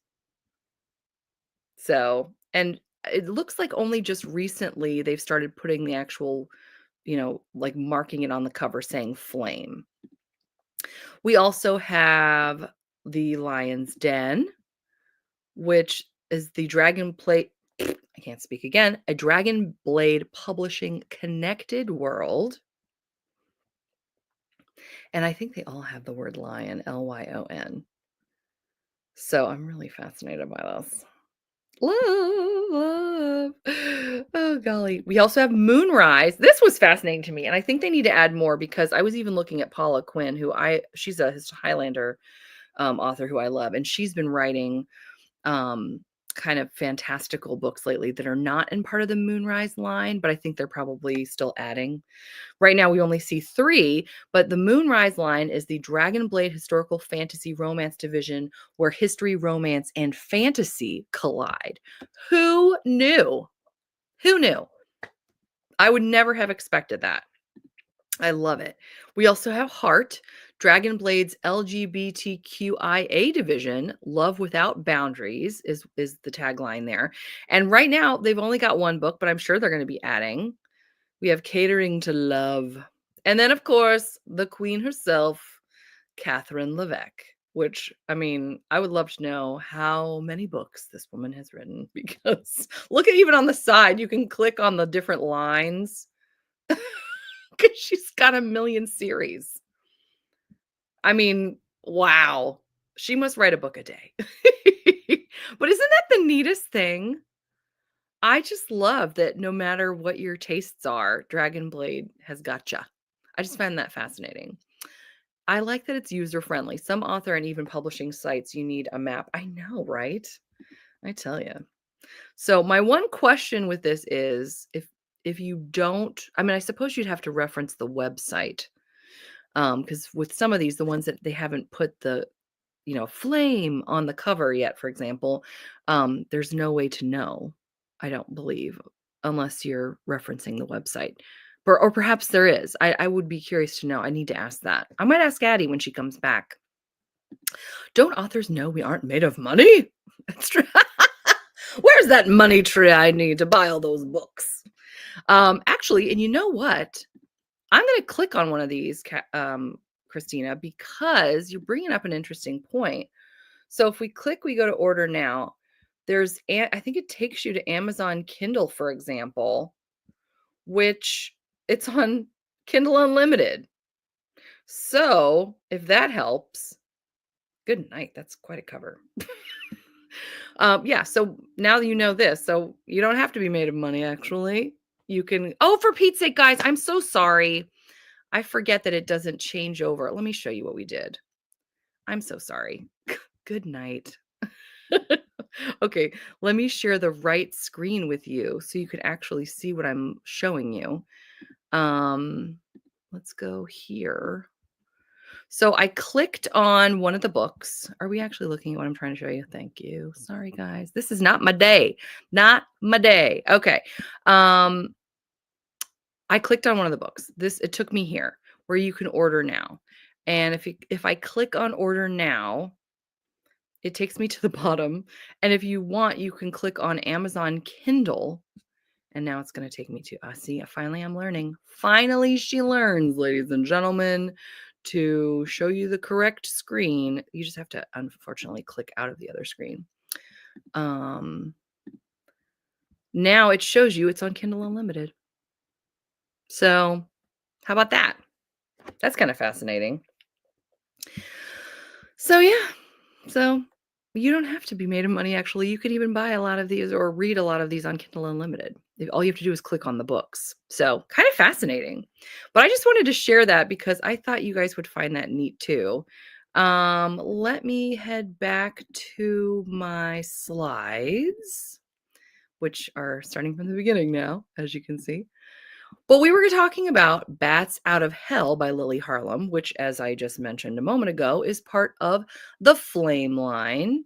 So, and it looks like only just recently they've started putting the actual, like marking it on the cover saying Flame. We also have the Lion's Den, which is the Dragonblade, I can't speak again, a Dragonblade Publishing connected world. And I think they all have the word lion, Lyon. So I'm really fascinated by this. Love. Oh, golly. We also have Moonrise. This was fascinating to me. And I think they need to add more because I was even looking at Paula Quinn, she's a Highlander author who I love. And she's been writing kind of fantastical books lately that are not in part of the Moonrise line, but I think they're probably still adding. Right now, we only see 3, but the Moonrise line is the Dragonblade historical fantasy romance division where history, romance, and fantasy collide. Who knew? Who knew? I would never have expected that. I love it. We also have Heart, Dragonblade's LGBTQIA division. Love without boundaries is the tagline there. And right now, they've only got 1 book, but I'm sure they're going to be adding. We have Catering to Love. And then, of course, the queen herself, Catherine Levesque, which, I mean, I would love to know how many books this woman has written because look at even on the side, you can click on the different lines because she's got a million series. I mean, wow. She must write a book a day. But isn't that the neatest thing? I just love that no matter what your tastes are, Dragonblade has gotcha. I just find that fascinating. I like that it's user-friendly. Some author and even publishing sites, you need a map. I know, right? I tell you. So my one question with this is if you don't, I mean, I suppose you'd have to reference the website. Because with some of these, the ones that they haven't put the, flame on the cover yet, for example, there's no way to know, I don't believe, unless you're referencing the website. Or perhaps there is. I would be curious to know. I need to ask that. I might ask Addie when she comes back. Don't authors know we aren't made of money? That's true. Where's that money tree I need to buy all those books? Actually, and you know what? I'm going to click on one of these, Christina, because you're bringing up an interesting point. So if we click, we go to order now. I think it takes you to Amazon Kindle, for example, which it's on Kindle Unlimited. So if that helps, good night. That's quite a cover. Yeah. So now that you know this, so you don't have to be made of money, actually. You can, for Pete's sake, guys, I'm so sorry. I forget that it doesn't change over. Let me show you what we did. I'm so sorry. Good night. Okay, let me share the right screen with you so you can actually see what I'm showing you. Let's go here. So I clicked on one of the books. Are we actually looking at what I'm trying to show you? Thank you. Sorry, guys. This is not my day. Not my day. Okay. I clicked on one of the books. It took me here where you can order now. And if I click on order now, it takes me to the bottom. And if you want, you can click on Amazon Kindle. And now it's going to take me to, see, finally I'm learning. Finally she learns, ladies and gentlemen. to show you the correct screen. You just have to, unfortunately, click out of the other screen. Now it shows you it's on Kindle Unlimited. So how about that? That's kind of fascinating. So yeah, so you don't have to be made of money. Actually, you could even buy a lot of these or read a lot of these on Kindle Unlimited. All you have to do is click on the books. So kind of fascinating. But I just wanted to share that because I thought you guys would find that neat too. Let me head back to my slides, which are starting from the beginning now, as you can see. But we were talking about Bats Out of Hell by Lily Harlem, which, as I just mentioned a moment ago, is part of the Flame line.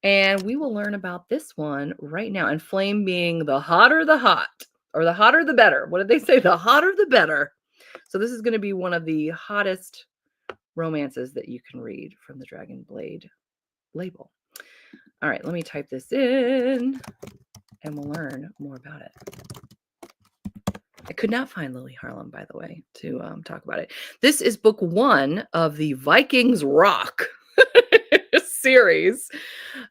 And we will learn about this one right now. And Flame being the hotter the hot, or the hotter the better. What did they say? The hotter the better. So this is going to be one of the hottest romances that you can read from the Dragonblade label. All right, let me type this in and we'll learn more about it. I could not find Lily Harlem, by the way, to talk about it. This is book 1 of the Vikings Rock series.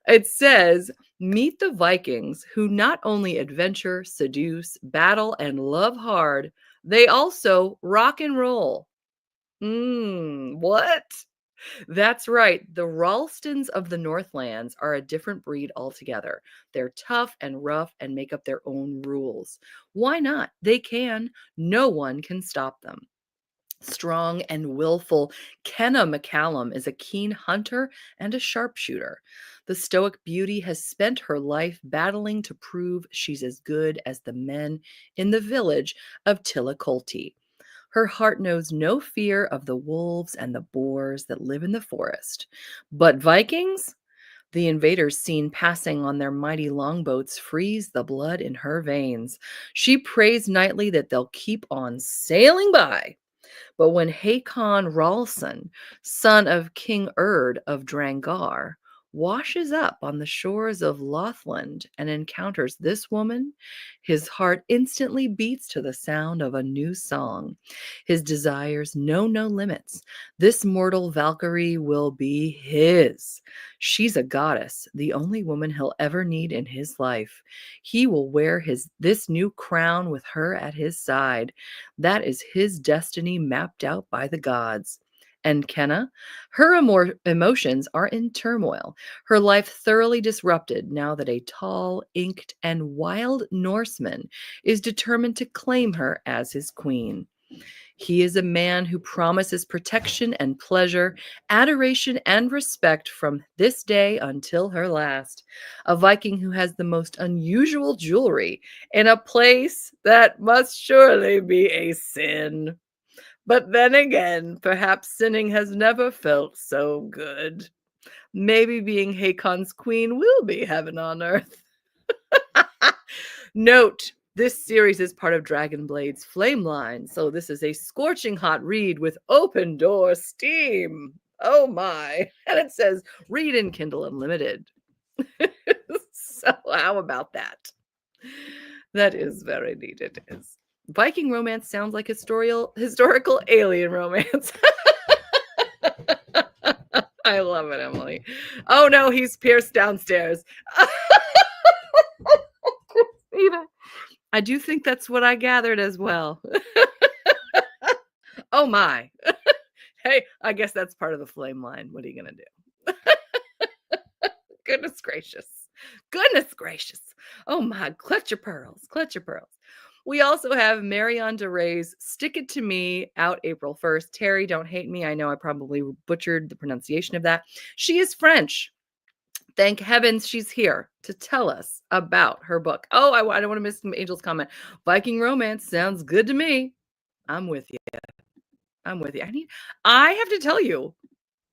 It says, meet the Vikings who not only adventure, seduce, battle, and love hard, they also rock and roll. What? That's right. The Ralstons of the Northlands are a different breed altogether. They're tough and rough and make up their own rules. Why not? They can. No one can stop them. Strong and willful, Kenna McCallum is a keen hunter and a sharpshooter. The stoic beauty has spent her life battling to prove she's as good as the men in the village of Tillacolty. Her heart knows no fear of the wolves and the boars that live in the forest. But Vikings? The invaders seen passing on their mighty longboats freeze the blood in her veins. She prays nightly that they'll keep on sailing by. But when Hakon Ralston, son of King Erd of Drangar, washes up on the shores of Lothland and encounters this woman, his heart instantly beats to the sound of a new song. His desires know no limits. This mortal Valkyrie will be his. She's a goddess, the only woman he'll ever need in his life. He will wear this new crown with her at his side. That is his destiny mapped out by the gods. And Kenna, her emotions are in turmoil, her life thoroughly disrupted now that a tall, inked, and wild Norseman is determined to claim her as his queen. He is a man who promises protection and pleasure, adoration and respect from this day until her last. A Viking who has the most unusual jewelry in a place that must surely be a sin. But then again, perhaps sinning has never felt so good. Maybe being Hakon's queen will be heaven on earth. Note, this series is part of Dragonblade's Flame line, so this is a scorching hot read with open door steam. Oh my. And it says, read in Kindle Unlimited. So how about that? That is very neat, it is. Viking romance sounds like historical alien romance. I love it, Emily. Oh no, he's pierced downstairs. I do think that's what I gathered as well. Oh my. Hey, I guess that's part of the flame line. What are you going to do? Goodness gracious. Goodness gracious. Oh my, clutch your pearls. Clutch your pearls. We also have Marianne DeRay's Stick It To Me out April 1st. Terry, don't hate me. I know I probably butchered the pronunciation of that. She is French. Thank heavens she's here to tell us about her book. Oh, I don't want to miss Angel's comment. Viking romance sounds good to me. I'm with you. I'm with you. I have to tell you,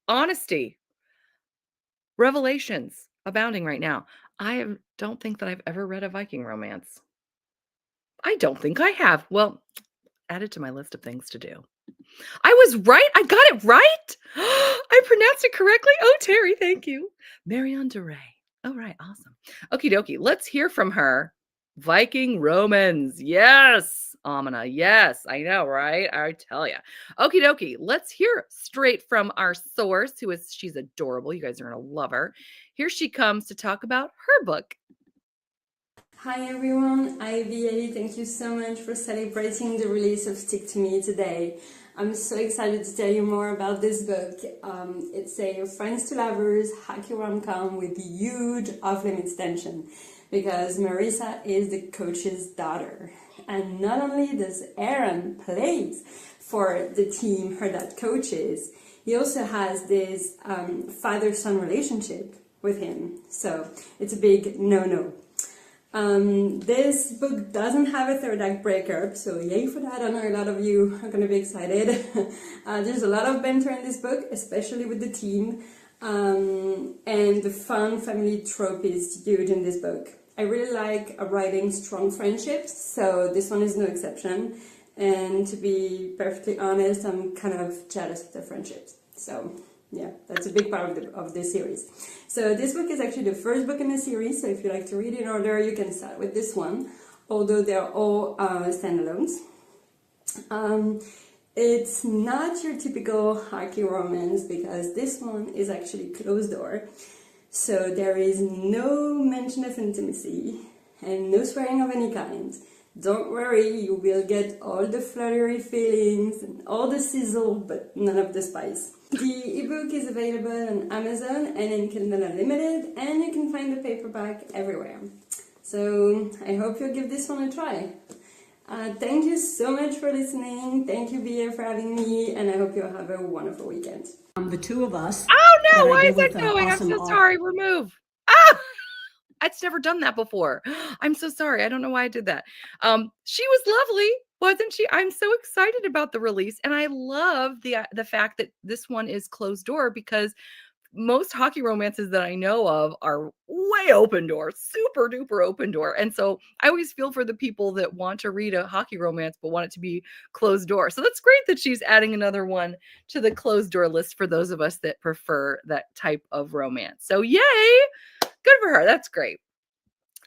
honesty, revelations abounding right now. Don't think that I've ever read a Viking romance. I don't think I have. Well, add it to my list of things to do. I was right. I got it right. I pronounced it correctly. Oh, Terry, thank you. Marianne DeRay. All right, awesome. Okie dokie. Let's hear from her. Viking romance. Yes. Amina. Yes, I know, right? I tell you. Okie dokie. Let's hear straight from our source, she's adorable. You guys are going to love her. Here she comes to talk about her book. Hi everyone, IVA, thank you so much for celebrating the release of Stick to Me today. I'm so excited to tell you more about this book. It's a friends to lovers hacky rom-com with huge off-limits tension because Marissa is the coach's daughter. And not only does Aaron plays for the team her dad coaches, he also has this father-son relationship with him. So it's a big no-no. This book doesn't have a third act breakup, so yay for that. I know a lot of you are going to be excited. There's a lot of banter in this book, especially with the team, and the fun family trope is huge in this book. I really like writing strong friendships, so this one is no exception, and to be perfectly honest, I'm kind of jealous of the friendships. So yeah, that's a big part of the series. So this book is actually the first book in the series, so if you like to read in order, you can start with this one, although they're all standalones. It's not your typical hacky romance because this one is actually closed door. So there is no mention of intimacy and no swearing of any kind. Don't worry, you will get all the fluttery feelings and all the sizzle, but none of the spice. The ebook is available on Amazon and in Kindle Unlimited, and you can find the paperback everywhere. So I hope you'll give this one a try. Thank you so much for listening. Thank you, Bia, for having me, and I hope you'll have a wonderful weekend. The two of us. Oh no, that I why did is that with, going? I'm awesome so author- sorry. Remove. Ah! It's never done that before. I'm so sorry. I don't know why I did that. She was lovely, wasn't she? I'm so excited about the release, and I love the fact that this one is closed door because most hockey romances that I know of are way open door, super duper open door. And so I always feel for the people that want to read a hockey romance but want it to be closed door. So that's great that she's adding another one to the closed door list for those of us that prefer that type of romance. So yay! Good for her. That's great.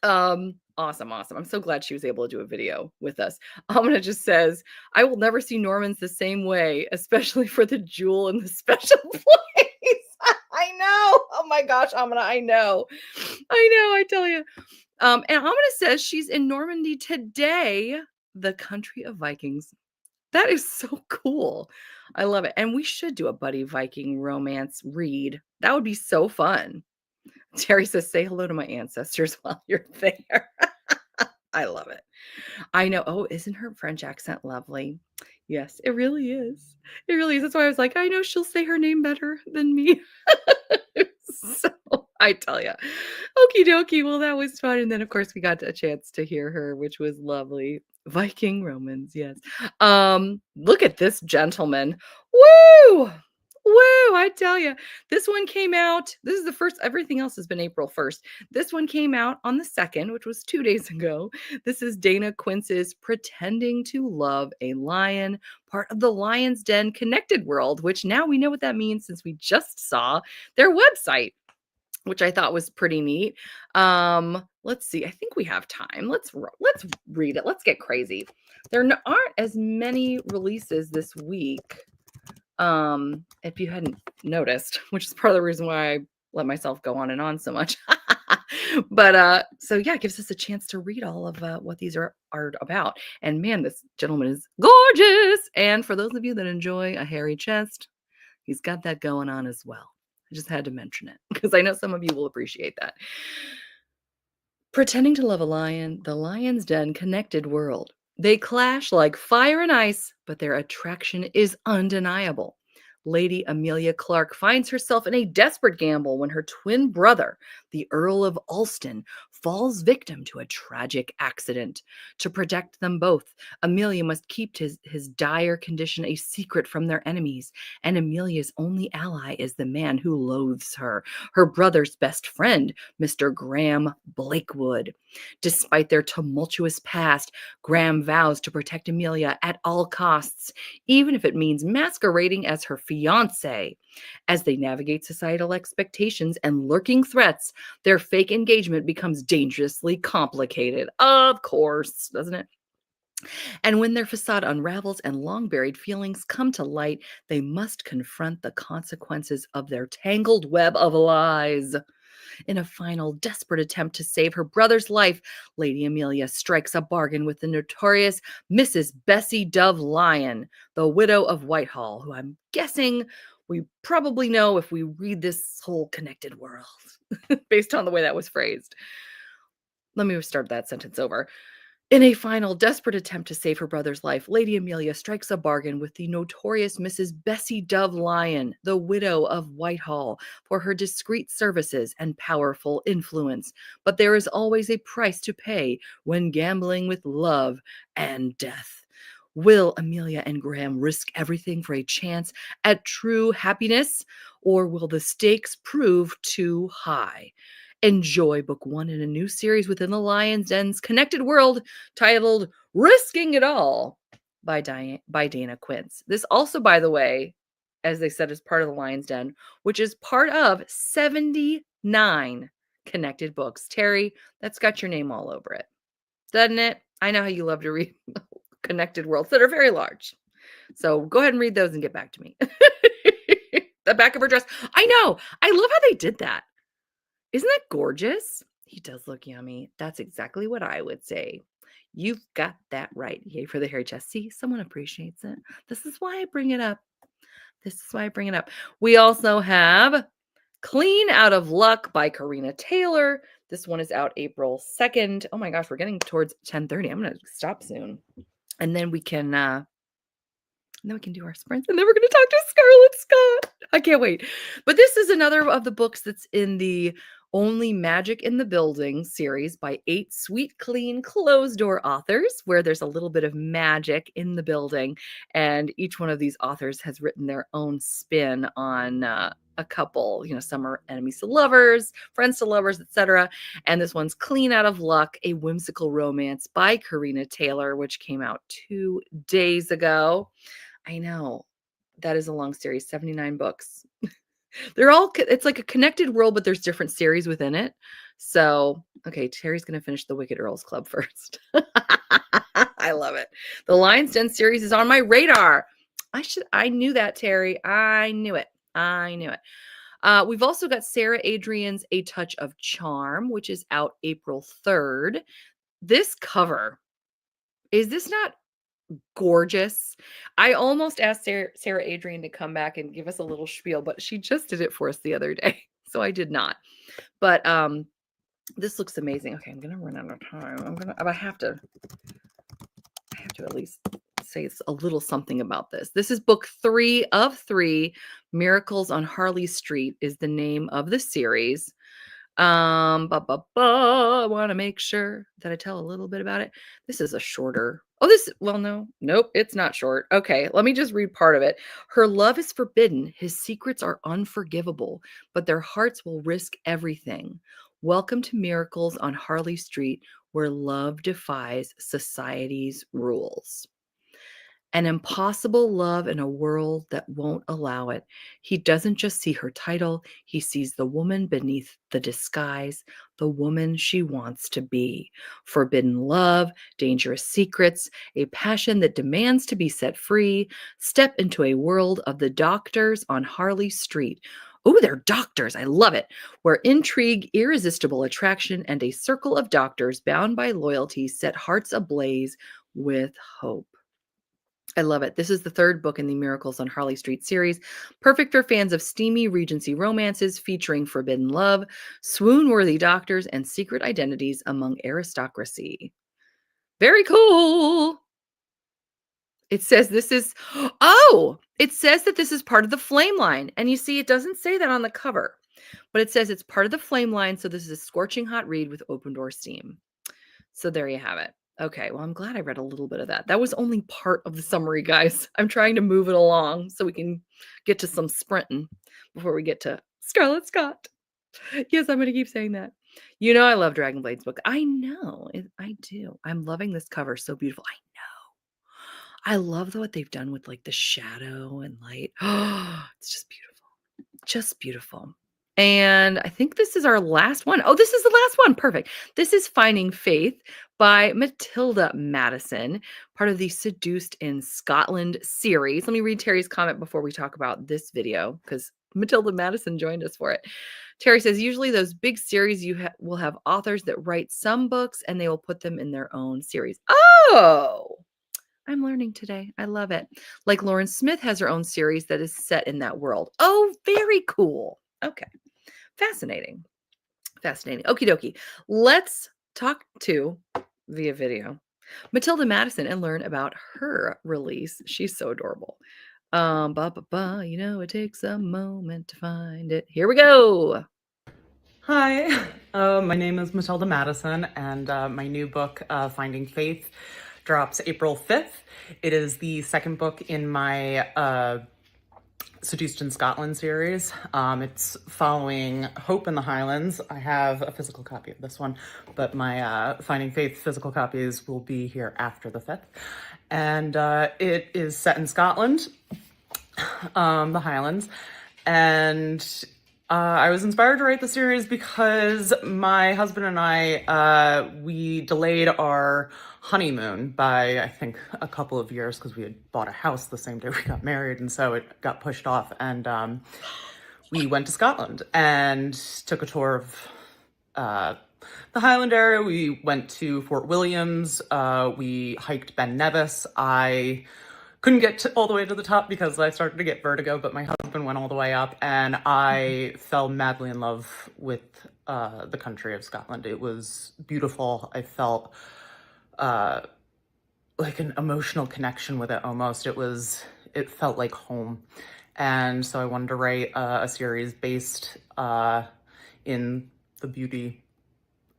Awesome. I'm so glad she was able to do a video with us. Amina just says, I will never see Normans the same way, especially for the jewel in the special place. I know. Oh my gosh, Amina, I know. I tell you. And Amina says she's in Normandy today, the country of Vikings. That is so cool. I love it. And we should do a buddy Viking romance read. That would be so fun. Terry says, say hello to my ancestors while you're there. I love it. I know. Oh, isn't her French accent lovely? Yes, it really is. It really is. That's why I was like, I know she'll say her name better than me. So I tell you. Okie dokie. Well, that was fun. And then, of course, we got a chance to hear her, which was lovely. Viking Romans, yes. Look at this gentleman. Woo! Woo! I tell you, this one came out. This is the first, everything else has been April 1st. This one came out on the 2nd, which was 2 days ago. This is Dana Quince's Pretending to Love a Lion, part of the Lion's Den Connected World, which now we know what that means since we just saw their website, which I thought was pretty neat. Let's see. I think we have time. Let's read it. Let's get crazy. There aren't as many releases this week. If you hadn't noticed, which is part of the reason why I let myself go on and on so much. But so yeah, it gives us a chance to read all of what these are about. And man, this gentleman is gorgeous. And for those of you that enjoy a hairy chest, he's got that going on as well. I just had to mention it because I know some of you will appreciate that. Pretending to Love a Lion, the Lion's Den Connected World. They clash like fire and ice, but their attraction is undeniable. Lady Amelia Clark finds herself in a desperate gamble when her twin brother, the Earl of Ulston, falls victim to a tragic accident. To protect them both, Amelia must keep his dire condition a secret from their enemies, and Amelia's only ally is the man who loathes her, her brother's best friend, Mr. Graham Blakewood. Despite their tumultuous past, Graham vows to protect Amelia at all costs, even if it means masquerading as her fiancé. As they navigate societal expectations and lurking threats, their fake engagement becomes dangerously complicated. Of course, doesn't it? And when their facade unravels and long buried feelings come to light, they must confront the consequences of their tangled web of lies. In a final desperate attempt to save her brother's life, Lady Amelia strikes a bargain with the notorious Mrs. Bessie Dove Lyon, the widow of Whitehall, who I'm guessing we probably know if we read this whole connected world based on the way that was phrased. Let me start that sentence over. In a final desperate attempt to save her brother's life, Lady Amelia strikes a bargain with the notorious Mrs. Bessie Dove Lyon, the widow of Whitehall, for her discreet services and powerful influence. But there is always a price to pay when gambling with love and death. Will Amelia and Graham risk everything for a chance at true happiness, or will the stakes prove too high? Enjoy book 1 in a new series within the Lion's Den's connected world titled Risking It All by Dana Quince. This also, by the way, as they said, is part of the Lion's Den, which is part of 79 connected books. Terry, that's got your name all over it, doesn't it? I know how you love to read connected worlds that are very large. So go ahead and read those and get back to me. The back of her dress. I know. I love how they did that. Isn't that gorgeous? He does look yummy. That's exactly what I would say. You've got that right. Yay for the hairy chest. See, someone appreciates it. This is why I bring it up. We also have Clean Out of Luck by Karina Taylor. This one is out April 2nd. Oh my gosh, we're getting towards 10:30. I'm going to stop soon. And then we can do our sprints, and then we're going to talk to Scarlett Scott. I can't wait. But this is another of the books that's in the Only Magic in the Building series by 8 sweet, clean, closed-door authors, where there's a little bit of magic in the building, and each one of these authors has written their own spin on a couple. Some are enemies to lovers, friends to lovers, etc. And this one's Clean Out of Luck, a whimsical romance by Karina Taylor, which came out 2 days ago. I know. That is a long series, 79 books. It's like a connected world, but there's different series within it. So, okay, Terry's going to finish the Wicked Earls Club first. I love it. The Lion's Den series is on my radar. I knew that, Terry. I knew it. We've also got Sarah Adrian's A Touch of Charm, which is out April 3rd. This cover, is this not gorgeous? I almost asked Sarah Adrian to come back and give us a little spiel, but she just did it for us the other day, so I did not. But this looks amazing. Okay, I'm gonna run out of time. I have to at least say a little something about this. This is book 3 of 3. Miracles on Harley Street is the name of the series. I want to make sure that I tell a little bit about it. This is a shorter. Nope, it's not short. Okay, let me just read part of it. Her love is forbidden. His secrets are unforgivable, but their hearts will risk everything. Welcome to Miracles on Harley Street, where love defies society's rules. An impossible love in a world that won't allow it. He doesn't just see her title, he sees the woman beneath the disguise, the woman she wants to be. Forbidden love, dangerous secrets, a passion that demands to be set free. Step into a world of the doctors on Harley Street. Oh, they're doctors. I love it. Where intrigue, irresistible attraction, and a circle of doctors bound by loyalty set hearts ablaze with hope. I love it. This is the 3rd book in the Miracles on Harley Street series, perfect for fans of steamy Regency romances featuring forbidden love, swoon-worthy doctors, and secret identities among aristocracy. Very cool. It says that this is part of the Flame line. And you see, it doesn't say that on the cover, but it says it's part of the Flame line. So this is a scorching hot read with open door steam. So there you have it. Okay, well, I'm glad I read a little bit of that. That was only part of the summary, guys. I'm trying to move it along so we can get to some sprinting before we get to Scarlett Scott. Yes, I'm going to keep saying that. I love Dragonblade's book. I know. I do. I'm loving this cover. So beautiful. I know. I love what they've done with like the shadow and light. Oh, it's just beautiful. Just beautiful. And I think this is our last one. Oh, this is the last one. Perfect. This is Finding Faith by Matilda Madison, part of the Seduced in Scotland series. Let me read Terry's comment before we talk about this video because Matilda Madison joined us for it. Terry says, usually those big series will have authors that write some books and they will put them in their own series. Oh, I'm learning today. I love it. Like Lauren Smith has her own series that is set in that world. Oh, very cool. Okay. Fascinating. Fascinating. Okie dokie. Let's talk to, via video, Matilda Madison and learn about her release. She's so adorable. You know, it takes a moment to find it. Here we go. Hi, my name is Matilda Madison, and my new book, Finding Faith, drops April 5th. It is the second book in my Seduced in Scotland series. It's following Hope in the Highlands. I have a physical copy of this one, but my Finding Faith physical copies will be here after the 5th. And it is set in Scotland, the Highlands, and I was inspired to write the series because my husband and I, we delayed our honeymoon by, I think, a couple of years because we had bought a house the same day we got married, and so it got pushed off. And we went to Scotland and took a tour of the Highland area. We went to Fort Williams. We hiked Ben Nevis. I couldn't get all the way to the top because I started to get vertigo, but my husband went all the way up, and I fell madly in love with the country of Scotland. It was beautiful. I felt like an emotional connection with it almost. It felt like home. And so I wanted to write a series based in the beauty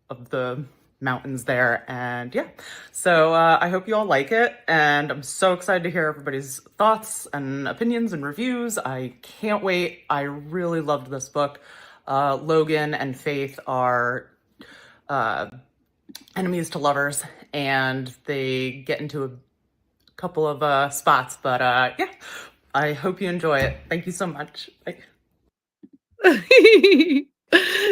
of the mountains there. And yeah, so I hope you all like it, and I'm so excited to hear everybody's thoughts and opinions and reviews. I can't wait. I really loved this book. Logan and Faith are enemies to lovers, and they get into a couple of spots, but yeah, I hope you enjoy it. Thank you so much. Bye.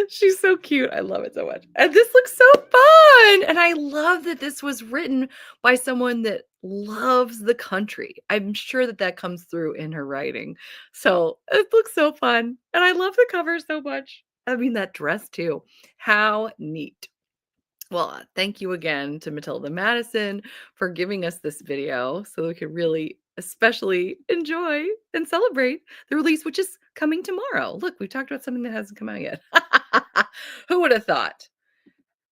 She's so cute. I love it so much. And this looks so fun. And I love that this was written by someone that loves the country. I'm sure that that comes through in her writing. So it looks so fun. And I love the cover so much. I mean, that dress too. How neat. Well, thank you again to Matilda Madison for giving us this video so we could really especially enjoy and celebrate the release, which is coming tomorrow. Look, we talked about something that hasn't come out yet. Who would have thought?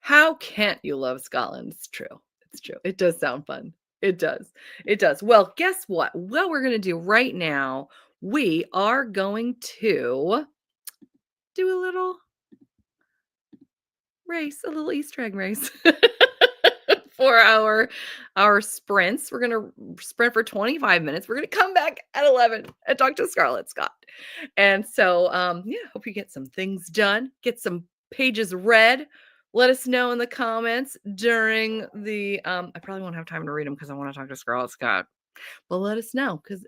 How can't you love Scotland? It's true. It's true. It does sound fun. It does. It does. Well, guess what? What we're going to do right now, we are going to do a little race, a little Easter egg race. For our sprints. We're gonna sprint for 25 minutes. We're gonna come back at 11 and talk to Scarlett Scott. And so yeah, hope you get some things done, get some pages read. Let us know in the comments during the I probably won't have time to read them because I want to talk to Scarlett Scott. Well, let us know because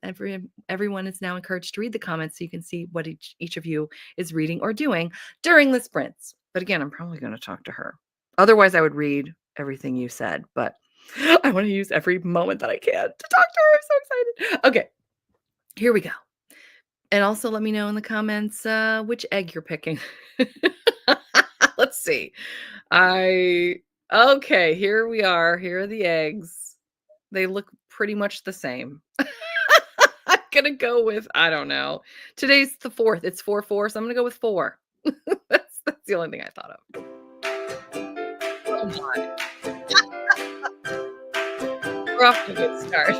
everyone is now encouraged to read the comments so you can see what each of you is reading or doing during the sprints. But again, I'm probably going to talk to her. Otherwise, I would read everything you said, but I want to use every moment that I can to talk to her. I'm so excited. Okay, here we go. And also let me know in the comments which egg you're picking. Let's see. Okay, here we are. Here are the eggs. They look pretty much the same. I'm gonna go with, I don't know. Today's the 4th. It's 4-4, so I'm gonna go with 4. That's the only thing I thought of. Oh my. We're off to a good start.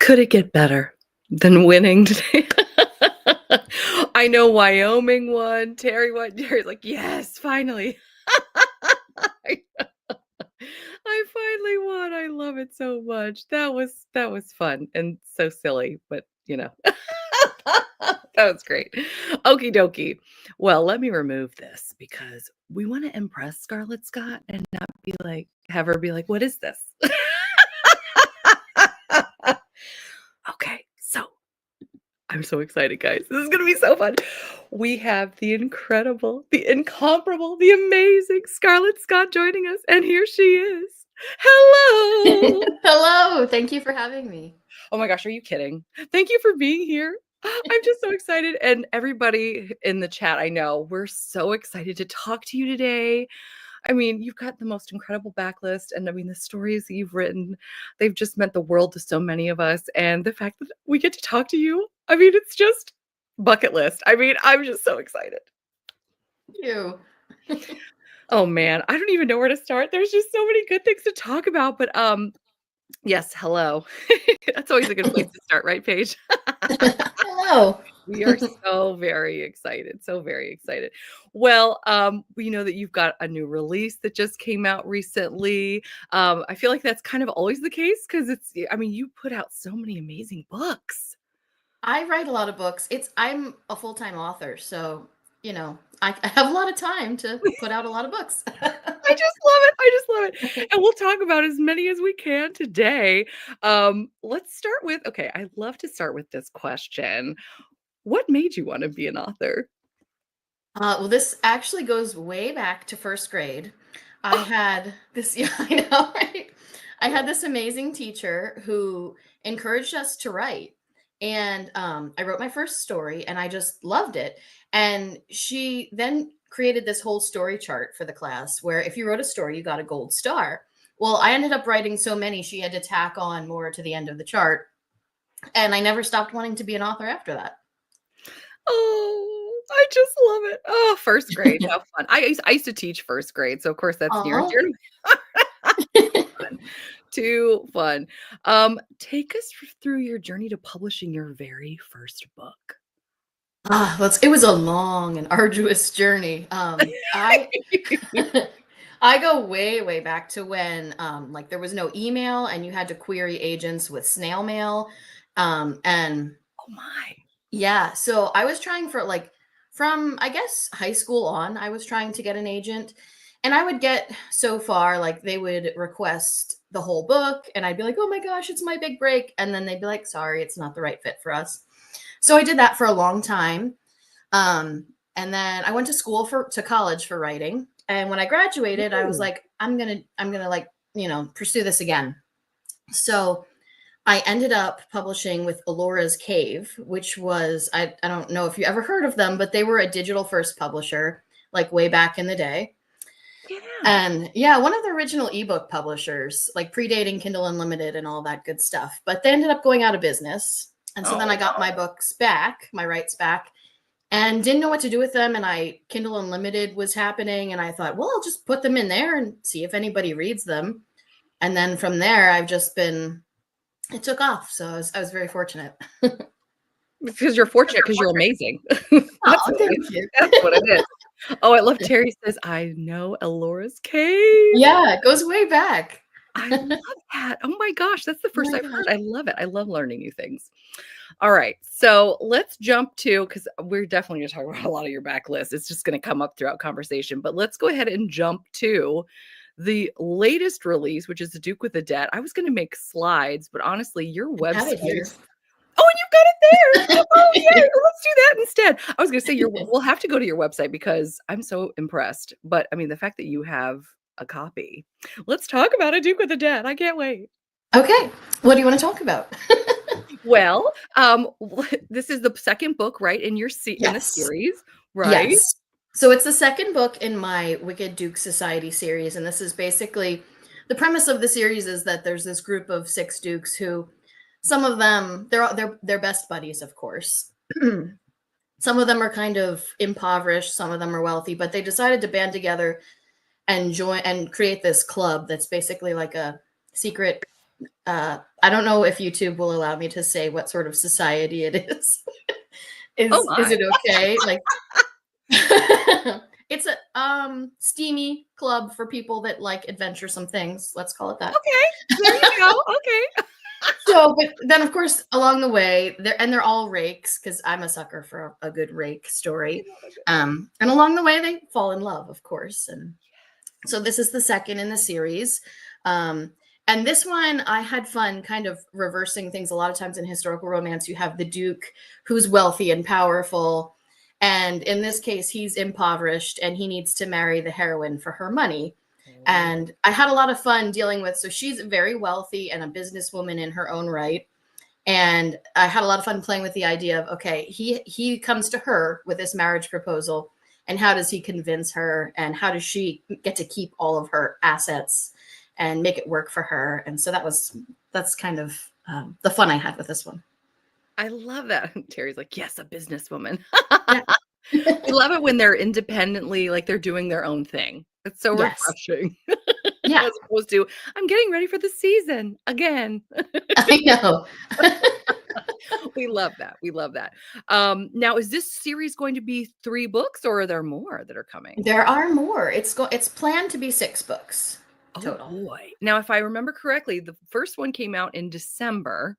Could it get better than winning today? I know Wyoming won. Terry won. Terry's like, yes, finally. I finally won. I love it so much. That was fun and so silly, but that was great. Okie dokie. Well, let me remove this because we want to impress Scarlett Scott and not have her be like, what is this? Okay, so I'm so excited, guys. This is going to be so fun. We have the incredible, the incomparable, the amazing Scarlett Scott joining us, and here she is. Hello. Hello. Thank you for having me. Oh my gosh, are you kidding? Thank you for being here. I'm just so excited. And everybody in the chat, I know, we're so excited to talk to you today. I mean, you've got the most incredible backlist. And I mean, the stories that you've written, they've just meant the world to so many of us. And the fact that we get to talk to you, I mean, it's just bucket list. I mean, I'm just so excited. Thank you. Oh man, I don't even know where to start. There's just so many good things to talk about. But yes, hello. That's always a good place to start, right, Paige? Hello. We are so very excited. So very excited. Well, we know that you've got a new release that just came out recently. I feel like that's kind of always the case because you put out so many amazing books. I write a lot of books. I'm a full-time author, so I have a lot of time to put out a lot of books. I just love it. And we'll talk about as many as we can today. Let's start with, I love to start with this question. What made you want to be an author? Well, this actually goes way back to first grade. I had this, yeah, I know, right? I had this amazing teacher who encouraged us to write. And I wrote my first story and I just loved it. And she then created this whole story chart for the class where if you wrote a story, you got a gold star. Well, I ended up writing so many, she had to tack on more to the end of the chart. And I never stopped wanting to be an author after that. Oh, I just love it. Oh, first grade. How fun. I used to teach first grade. So, of course, that's near and dear to me. Too fun. Take us through your journey to publishing your very first book. It was a long and arduous journey. I go way, way back to when there was no email and you had to query agents with snail mail. And oh my. Yeah, so I was trying from I guess high school on, I was trying to get an agent and I would get so far, they would request the whole book and I'd be like, oh my gosh, it's my big break. And then they'd be like, sorry, it's not the right fit for us. So I did that for a long time. And then I went to college for writing. And when I graduated, I was like, I'm gonna pursue this again. So I ended up publishing with Alora's Cave, which was, I don't know if you ever heard of them, but they were a digital first publisher, way back in the day. Yeah. And yeah, one of the original ebook publishers, predating Kindle Unlimited and all that good stuff. But they ended up going out of business. And so then I got my books back, my rights back, and didn't know what to do with them. And Kindle Unlimited was happening. And I thought, well, I'll just put them in there and see if anybody reads them. And then from there, it took off. So I was very fortunate. Because you're fortunate because you're amazing. Thank you. That's what it is. Oh, I love Terry says, I know Alora's Cave. Yeah, it goes way back. I love that. Oh my gosh, that's the first I've heard. I love it. I love learning new things. All right, so let's jump to, because we're definitely going to talk about a lot of your backlist. It's just going to come up throughout conversation, but let's go ahead and jump to the latest release, which is The Duke with a Debt. I was going to make slides, but honestly, your website. Oh, and you've got it there. Oh, yeah. Let's do that instead. I was going to say we'll have to go to your website because I'm so impressed. But I mean, the fact that you have a copy. Let's talk about A Duke with a Debt. I can't wait. Okay. What do you want to talk about? Well, this is the second book, right? In your in the series, right? Yes. So it's the second book in my Wicked Duke Society series. And this is basically the premise of the series is that there's this group of 6 dukes who some of them, they're best buddies, of course. Some of them are kind of impoverished. Some of them are wealthy, but they decided to band together and join and create this club that's basically like a secret I don't know if YouTube will allow me to say what sort of society it is. Oh Is my. it okay? Like it's a steamy club for people that like adventuresome things. Let's call it that. Okay. There you go. Okay. So, but then of course along the way, they're all rakes because I'm a sucker for a good rake story. And along the way they fall in love, of course. And so this is the second in the series. And this one, I had fun kind of reversing things. A lot of times in historical romance, you have the Duke who's wealthy and powerful. And in this case, he's impoverished and he needs to marry the heroine for her money. And I had a lot of fun dealing with, so she's very wealthy and a businesswoman in her own right. And I had a lot of fun playing with the idea of, okay, he comes to her with this marriage proposal. And how does he convince her? And how does she get to keep all of her assets and make it work for her? And so that's kind of the fun I had with this one. I love that. Terry's like, yes, a businesswoman. Yeah. I love it when they're independently, like they're doing their own thing. It's so Yes. refreshing. Yeah. As opposed to, I'm getting ready for the season again. I know. We love that. We love that. Now, is this series going to be 3 books or are there more that are coming? There are more. It's planned to be 6 books total. Oh boy. Now, if I remember correctly, the first one came out in December.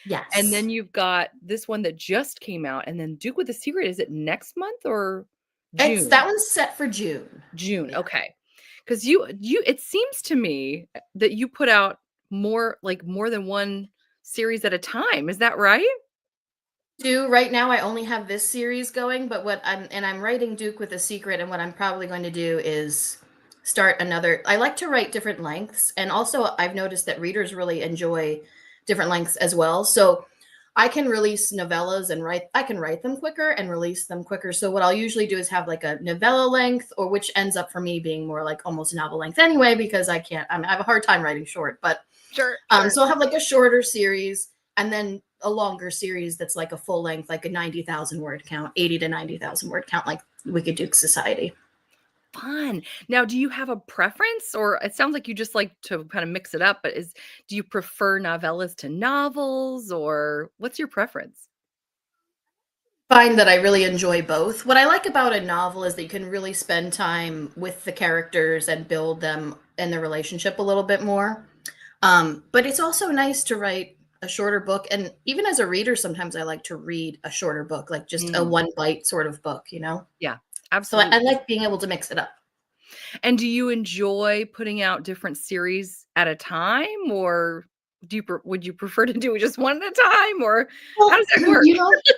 Yes. And then you've got this one that just came out. And then Duke with the Secret, is it next month or June? That one's set for June. June. Yeah. Okay. Because it seems to me that you put out more than one series at a time. Is that right? Right now I only have this series going, but I'm writing Duke with a Secret, and what I'm probably going to do is start another. I like to write different lengths, and also I've noticed that readers really enjoy different lengths as well. So I can release novellas and I can write them quicker and release them quicker. So what I'll usually do is have like a novella length, or which ends up for me being more like almost novel length anyway, because I have a hard time writing short, but Sure. so I'll have like a shorter series and then a longer series that's like a full length, like a 90,000 word count, 80 to 90,000 word count, like Wicked Duke Society. Fun. Now, do you have a preference, or it sounds like you just like to kind of mix it up, but do you prefer novellas to novels, or what's your preference? Find that I really enjoy both. What I like about a novel is that you can really spend time with the characters and build them and their relationship a little bit more. But it's also nice to write a shorter book. And even as a reader, sometimes I like to read a shorter book, like just a one bite sort of book, Yeah, So absolutely. I like being able to mix it up. And do you enjoy putting out different series at a time, or would you prefer to do just one at a time, or Well, how does that work?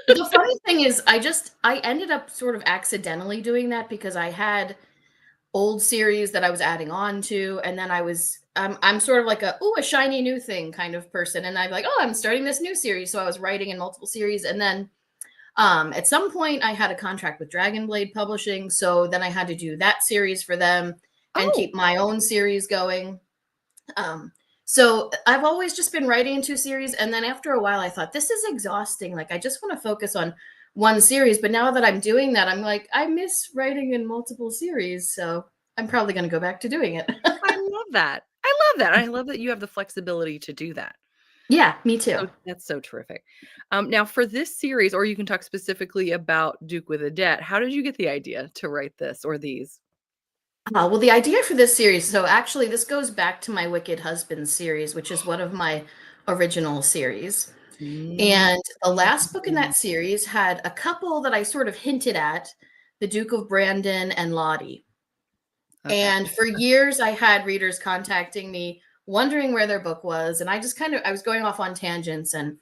the funny thing is I ended up sort of accidentally doing that because I had old series that I was adding on to, and then I'm sort of like a shiny new thing kind of person, and I'm like, I'm starting this new series, so I was writing in multiple series, and then at some point I had a contract with Dragonblade Publishing, so then I had to do that series for them and keep my own series going. So I've always just been writing in 2 series, and then after a while I thought, this is exhausting, like I just want to focus on one series. But now that I'm doing that, I'm like, I miss writing in multiple series, so I'm probably going to go back to doing it. I love that. I love that you have the flexibility to do that. Yeah, me too. That's so terrific. Now, for this series, or you can talk specifically about Duke with a Debt, how did you get the idea to write this or these? Well, the idea for this series, so actually this goes back to my Wicked Husband series, which is one of my original series. And the last book in that series had a couple that I sort of hinted at, the Duke of Brandon and Lottie. Okay. And for years I had readers contacting me wondering where their book was, and I was going off on tangents, and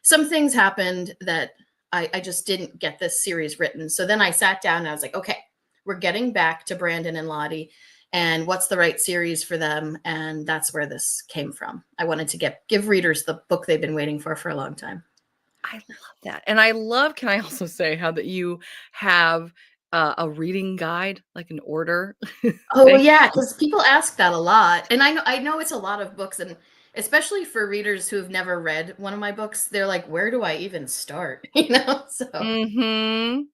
some things happened that I just didn't get this series written. So then I sat down and I was like, okay, we're getting back to Brandon and Lottie, and what's the right series for them? And that's where this came from. I wanted to give readers the book they've been waiting for a long time. I love that. And can I also say how that you have a reading guide, like an order? Oh yeah, because people ask that a lot. And I know it's a lot of books, and especially for readers who have never read one of my books, they're like, where do I even start? So In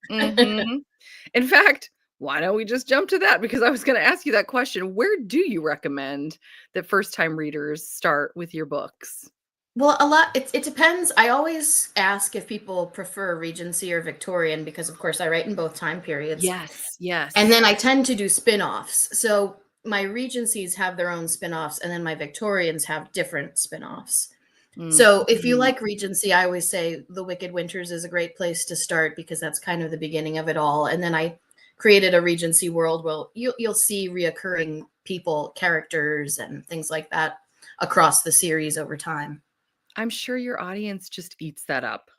fact, why don't we just jump to that? Because I was going to ask you that question. Where do you recommend that first-time readers start with your books? Well, a lot, it depends. I always ask if people prefer Regency or Victorian because, of course, I write in both time periods. Yes, yes. And then I tend to do spin-offs. So my Regencies have their own spin-offs, and then my Victorians have different spin-offs. So if you Mhm. like Regency, I always say The Wicked Winters is a great place to start because that's kind of the beginning of it all. And then I created a Regency world where you'll see reoccurring people, characters, and things like that across the series over time. I'm sure your audience just eats that up.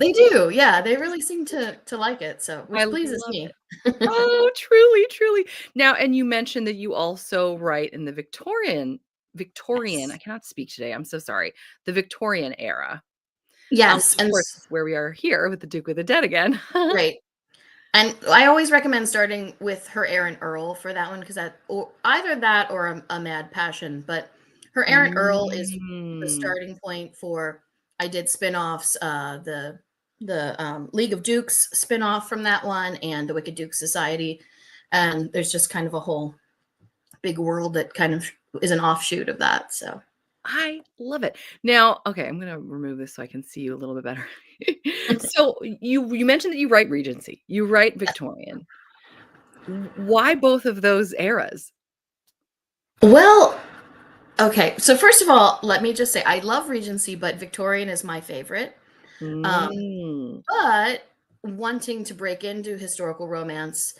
They do, yeah. They really seem to like it, so I which pleases love me. it. Oh, truly, truly. Now, and you mentioned that you also write in the Victorian, I Yes. cannot speak today. I'm so sorry. The Victorian era. Yes, Which of course is where we are here with the Duke of the Dead again. right. And I always recommend starting with Her Errant Earl for that one because that or either that or a Mad Passion, but Her Errant Earl is the Mm. starting point for I did spin-offs, the League of Dukes spin-off from that one and the Wicked Duke Society. And there's just kind of a whole big world that kind of is an offshoot of that. So I love it. Now, okay, I'm gonna remove this so I can see you a little bit better. So you mentioned that you write Regency, you write Victorian. Why both of those eras? well, okay. So first of all, let me just say I love Regency, but Victorian is my favorite. Um, Mm. but wanting to break into historical romance,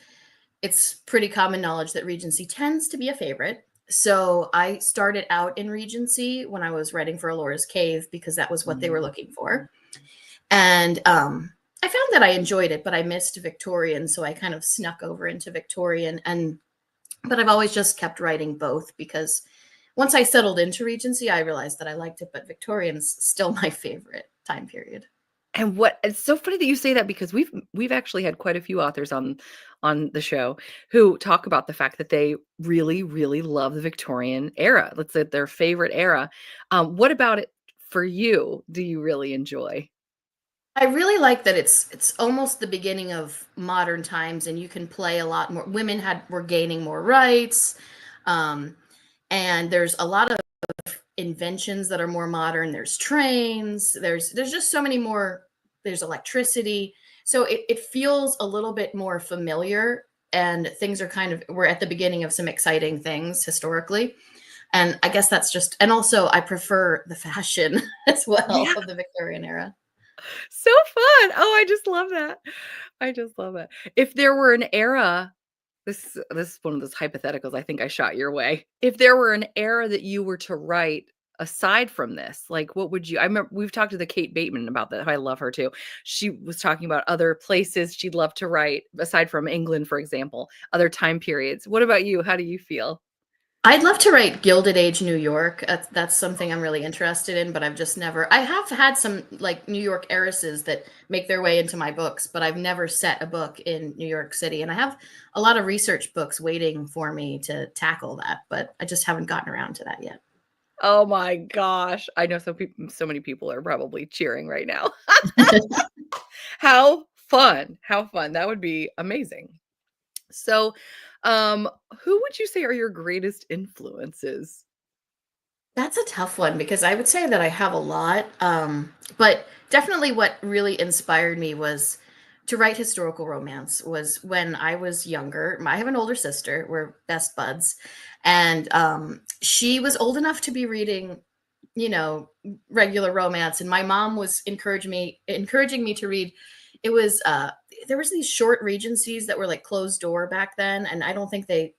it's pretty common knowledge that Regency tends to be a favorite. So I started out in Regency when I was writing for Alora's Cave because that was what they were Mm. looking for. And I found that I enjoyed it, but I missed Victorian, so I kind of snuck over into Victorian. But I've always just kept writing both because once I settled into Regency, I realized that I liked it, but Victorian's still my favorite time period. And what it's so funny that you say that because we've actually had quite a few authors on the show who talk about the fact that they really, really love the Victorian era. Let's say their favorite era. What about it for you? Do you really enjoy? I really like that it's almost the beginning of modern times, and you can play a lot more. Women were gaining more rights, um, and there's a lot of inventions that are more modern. There's trains. There's just so many more. There's electricity, so it feels a little bit more familiar, and things are kind of we're at the beginning of some exciting things historically. And I guess that's just, and also I prefer the fashion as well Yeah, of the Victorian era. so fun. Oh, I just love that. I just love it. If there were an era, this is one of those hypotheticals I think I shot your way. If there were an era that you were to write aside from this, like what would you I remember we've talked to the Kate Bateman about that. I love her too. She was talking about other places she'd love to write aside from England, for example, other time periods. What about you? How do you feel? I'd love to write Gilded Age New York. That's something I'm really interested in, but I've just never. I have had some like New York heiresses that make their way into my books, but I've never set a book in New York City. And I have a lot of research books waiting for me to tackle that, but I just haven't gotten around to that yet. Oh my gosh. I know so many people are probably cheering right now. How fun. How fun. That would be amazing. So, who would you say are your greatest influences? That's a tough one because I would say that I have a lot. But definitely what really inspired me was to write historical romance was when I was younger. I have an older sister, we're best buds, and she was old enough to be reading, you know, regular romance, and my mom was encouraging me to read. It was there was these short regencies that were like closed door back then, and I don't think they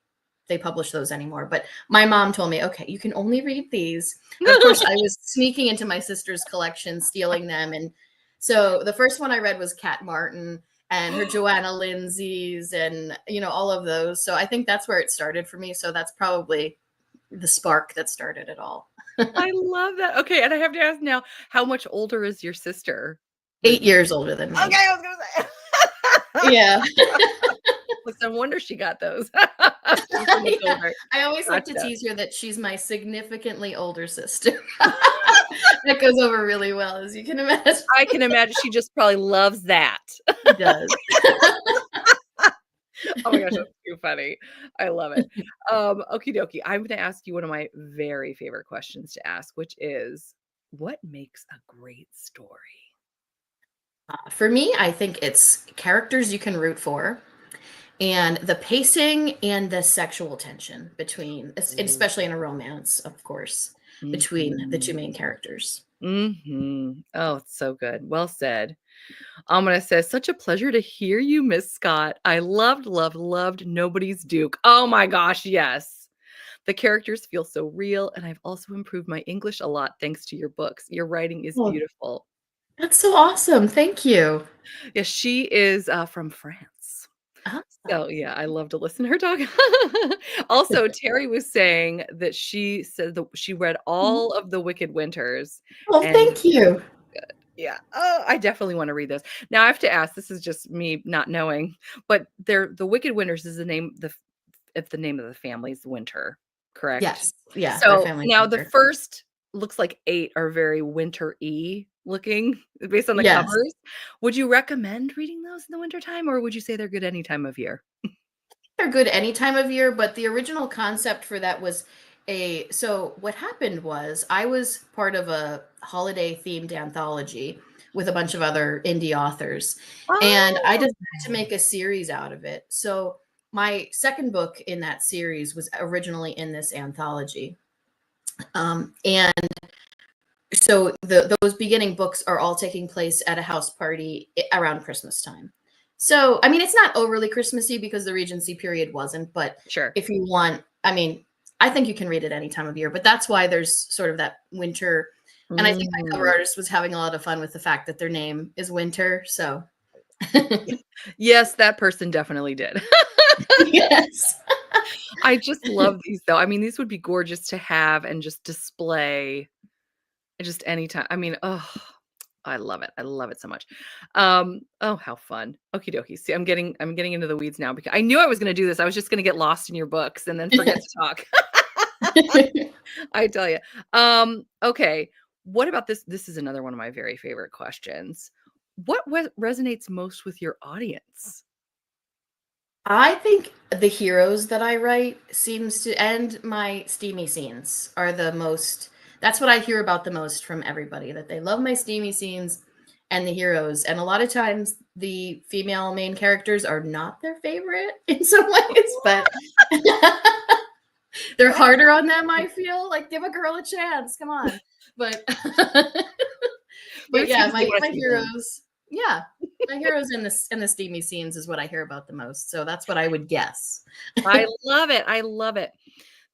publish those anymore. But my mom told me, okay, you can only read these. And of course, I was sneaking into my sister's collection, stealing them. And so the first one I read was Kat Martin and her Joanna Lindsay's and, you know, all of those. So I think that's where it started for me. So that's probably the spark that started it all. I love that. Okay, and I have to ask now, how much older is your sister than 8 years older than Okay, me. I was gonna say. Yeah. It's no wonder she got those. She's so much Yeah. older. I always like to Gotcha. tease her that she's my significantly older sister. That goes over really well, as you can imagine. I can imagine she just probably loves that. She does. Oh my gosh, that's too funny. I love it. Okie dokie. I'm going to ask you one of my very favorite questions to ask, which is, what makes a great story? For me, I think it's characters you can root for, and the pacing and the sexual tension between, especially in a romance, of course, between the two main characters. Oh, it's so good. Well said. Amina says, such a pleasure to hear you, Miss Scott. I loved, loved, loved Nobody's Duke. Oh my gosh, yes. The characters feel so real, and I've also improved my English a lot thanks to your books. Your writing is Oh, beautiful. that's so awesome. Thank you. Yes, she is from France. Ah. So yeah, I love to listen to her talk. Also, Terry was saying that she said that she read all of the Wicked Winters. Oh, And thank you. yeah, oh, I definitely want to read those. Now I have to ask, this is just me not knowing, but the Wicked Winters is the name if the name of the family is Winter, correct? Yes. Yeah. Their So family now the picture. first looks like 8 are very winter-y looking based on the Yes. covers. Would you recommend reading those in the wintertime, or would you say they're good any time of year? They're good any time of year, but the original concept for that was so what happened was I was part of a holiday themed anthology with a bunch of other indie authors, and I Oh. decided to make a series out of it. So my second book in that series was originally in this anthology. And so those beginning books are all taking place at a house party around Christmas time. So, I mean, it's not overly Christmassy because the Regency period wasn't, but Sure. if you want, I mean, I think you can read it any time of year, but that's why there's sort of that winter. And I think my cover artist was having a lot of fun with the fact that their name is Winter. So, Yes, that person definitely did. yes. I just love these though. I mean, these would be gorgeous to have and just display just anytime. I mean, oh, I love it. I love it so much. Oh, how fun. Okie dokie. See, I'm getting into the weeds now because I knew I was gonna do this. I was just gonna get lost in your books and then forget to talk. I tell you. Okay. What about this? This is another one of my very favorite questions. What resonates most with your audience? I think the heroes that I write seems to, and my steamy scenes are the most, that's what I hear about the most from everybody, that they love my steamy scenes and the heroes. And a lot of times the female main characters are not their favorite in some ways, but they're harder on them, I feel. Like, give a girl a chance. Come on. But but yeah, my heroes, yeah. My heroes in the steamy scenes is what I hear about the most. So that's what I would guess. I love it. I love it.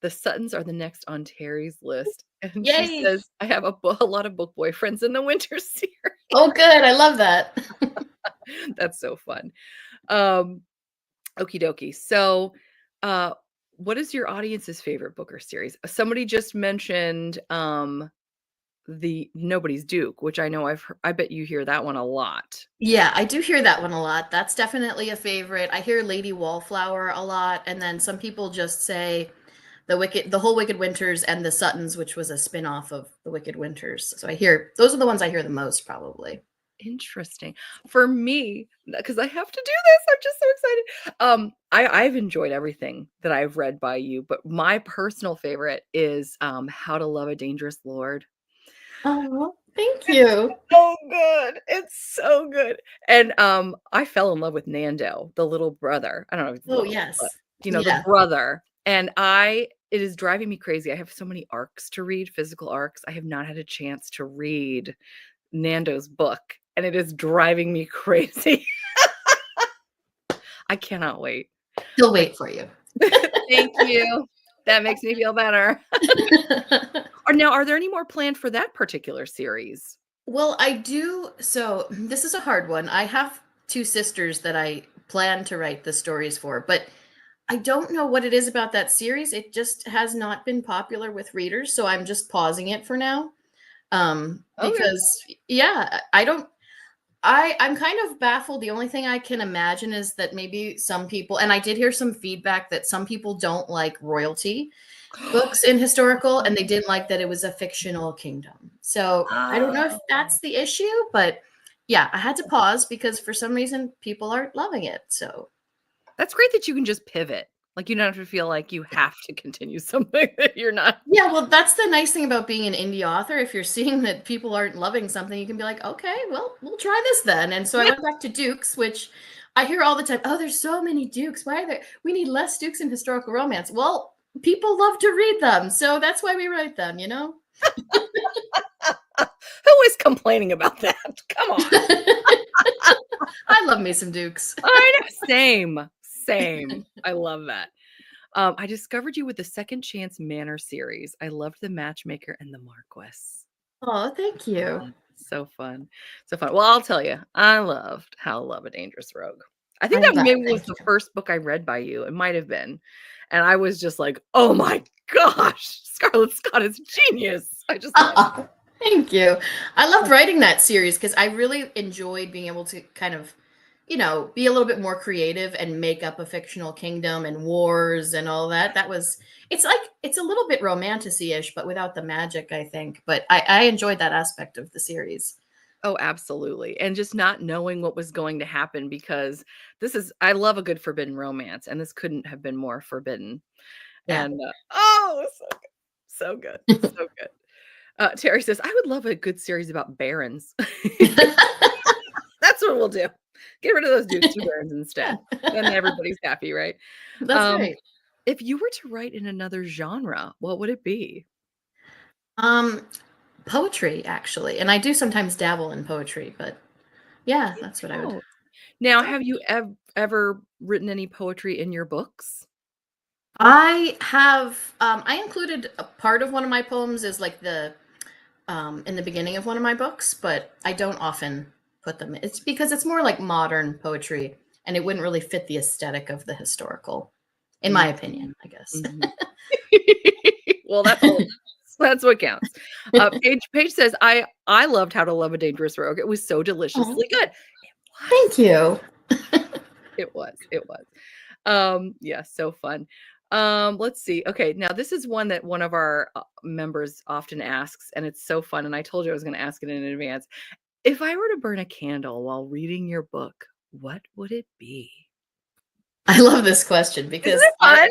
The Suttons are the next on Terry's list. And she Yay. says, I have a lot of book boyfriends in the winter series. Oh, good. I love that. That's so fun. Okie dokie. So, what is your audience's favorite book or series? Somebody just mentioned the Nobody's Duke, which I know I bet you hear that one a lot. Yeah, I do hear that one a lot. That's definitely a favorite. I hear Lady Wallflower a lot, and then some people just say the whole Wicked Winters and the Suttons, which was a spin-off of the Wicked Winters. So I hear those are the ones I hear the most, probably. Interesting. For me, because I have to do this, I'm just so excited. I've enjoyed everything that I've read by you, but my personal favorite is How to Love a Dangerous Lord. Oh, thank you. So good. It's so good. And I fell in love with Nando, the little brother. I don't know if it's Oh, little, yes. but the brother. And it is driving me crazy. I have so many arcs to read, physical arcs. I have not had a chance to read Nando's book, and it is driving me crazy. I cannot wait. He'll wait for you. Thank you. That makes me feel better. Or now, are there any more planned for that particular series? Well, I do. So this is a hard one. I have two sisters that I plan to write the stories for, but I don't know what it is about that series. It just has not been popular with readers, so I'm just pausing it for now. Because yeah, I'm kind of baffled. The only thing I can imagine is that maybe some people, and I did hear some feedback that some people don't like royalty books in historical, and they didn't like that it was a fictional kingdom. So I don't know if that's the issue, but yeah, I had to pause because for some reason people aren't loving it. So That's great that you can just pivot. Like, you don't have to feel like you have to continue something that you're not. Yeah, well, that's the nice thing about being an indie author. If you're seeing that people aren't loving something, you can be like, okay, well, we'll try this then. And so I went back to Dukes, which I hear all the time. Oh, there's so many Dukes. Why are there? We need less Dukes in historical romance. Well, people love to read them, so that's why we write them, you know? Who is complaining about that? Come on. I love me some Dukes. I know. Same. I love that. I discovered you with the Second Chance Manor series. I loved The Matchmaker and The Marquess. Oh, thank you. So fun. Well, I'll tell you, I loved How to Love a Dangerous Rogue. I think I'm that glad. maybe was Thank the you. first book I read by you. It might have been. And I was just like, oh my gosh, Scarlett Scott is genius. I just love it. Thank you. I loved writing that series because I really enjoyed being able to kind of, you know, be a little bit more creative and make up a fictional kingdom and wars and all that. It's a little bit romantic-ish, but without the magic, I think. But I enjoyed that aspect of the series. Oh, absolutely. And just not knowing what was going to happen, because I love a good forbidden romance, and this couldn't have been more forbidden. Yeah. And so good. So good. Terry says, I would love a good series about barons. That's what we'll do. Get rid of those dukes and barons instead. Then everybody's happy, right? That's right. If you were to write in another genre, what would it be? Poetry, actually. And I do sometimes dabble in poetry, but yeah, that's what I would. Now, have you ever written any poetry in your books? I have I included a part of one of my poems as like the in the beginning of one of my books, but I don't often put them. It's because it's more like modern poetry and it wouldn't really fit the aesthetic of the historical, in my opinion, I guess. Well, that's what counts. Paige says, I loved How to Love a Dangerous Rogue. It was so deliciously good. Thank you. It was. Yeah, so fun. Let's see. Okay, now this is one that one of our members often asks, and it's so fun. And I told you I was going to ask it in advance. If I were to burn a candle while reading your book, what would it be? I love this question because Isn't it fun?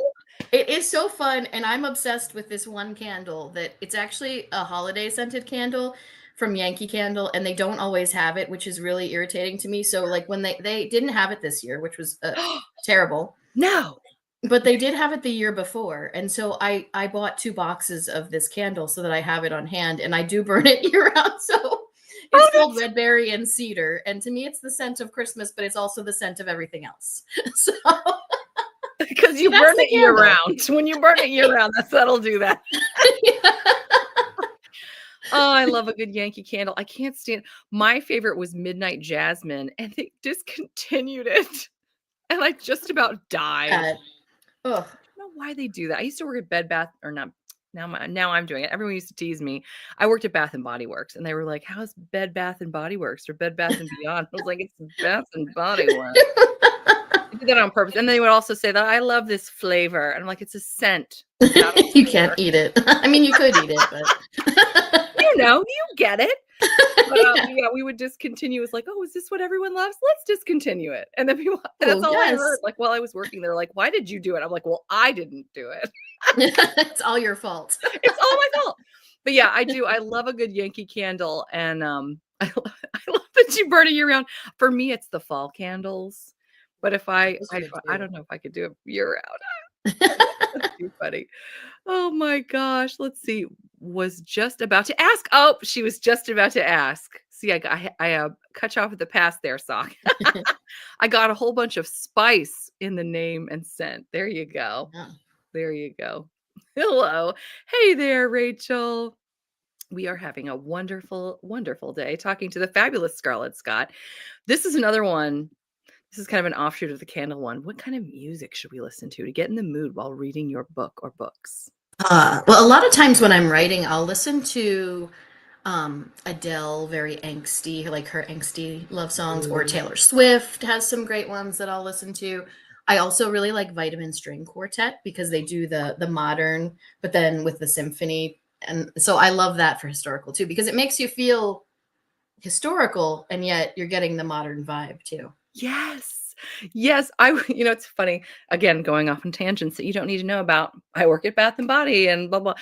It is so fun, and I'm obsessed with this one candle that it's actually a holiday scented candle from Yankee Candle, and they don't always have it, which is really irritating to me. So like when they didn't have it this year, which was terrible. No. But they did have it the year before. And so I bought 2 boxes of this candle so that I have it on hand, and I do burn it year round. So it's called Red Berry and Cedar. And to me, it's the scent of Christmas, but it's also the scent of everything else. So because you burn it year round. When you burn it year round, that'll do that. Oh, I love a good Yankee Candle. I can't stand. My favorite was Midnight Jasmine, and they discontinued it, and I just about died. I don't know why they do that. I used to work at Bed Bath, or not. Now I'm doing it. Everyone used to tease me. I worked at Bath and Body Works, and they were like, "How's Bed Bath and Body Works or Bed Bath and Beyond?" I was like, "It's Bath and Body Works." I did that on purpose. And they would also say that I love this flavor, and I'm like, "It's a scent. You can't eat it." I mean, you could eat it, but you get it." But, yeah, we would discontinue. It's like, "Oh, is this what everyone loves? Let's discontinue it." And then people, that's all I heard. Like, while I was working, they're like, "Why did you do it?" I'm like, "Well, I didn't do it." It's all your fault. It's all my fault. But yeah, I do. I love a good Yankee Candle, and I love that you burn it year round. For me, it's the fall candles. But if I don't know if I could do it year round. That's too funny. Oh my gosh. Let's see. Was just about to ask. Oh, she was just about to ask. See, I cut you off at the pass there, Sock. I got a whole bunch of spice in the name and scent. There you go. Oh. There you go. Hello. Hey there, Rachel. We are having a wonderful, wonderful day talking to the fabulous Scarlett Scott. This is another one. This is kind of an offshoot of the candle one. What kind of music should we listen to get in the mood while reading your book or books? Well, a lot of times when I'm writing, I'll listen to Adele, very angsty, like her angsty love songs, or Taylor Swift has some great ones that I'll listen to. I also really like Vitamin String Quartet because they do the modern, but then with the symphony. And so I love that for historical too, because it makes you feel historical and yet you're getting the modern vibe too. Yes. Yes, it's funny. Again, going off on tangents that you don't need to know about. I work at Bath and Body and blah blah.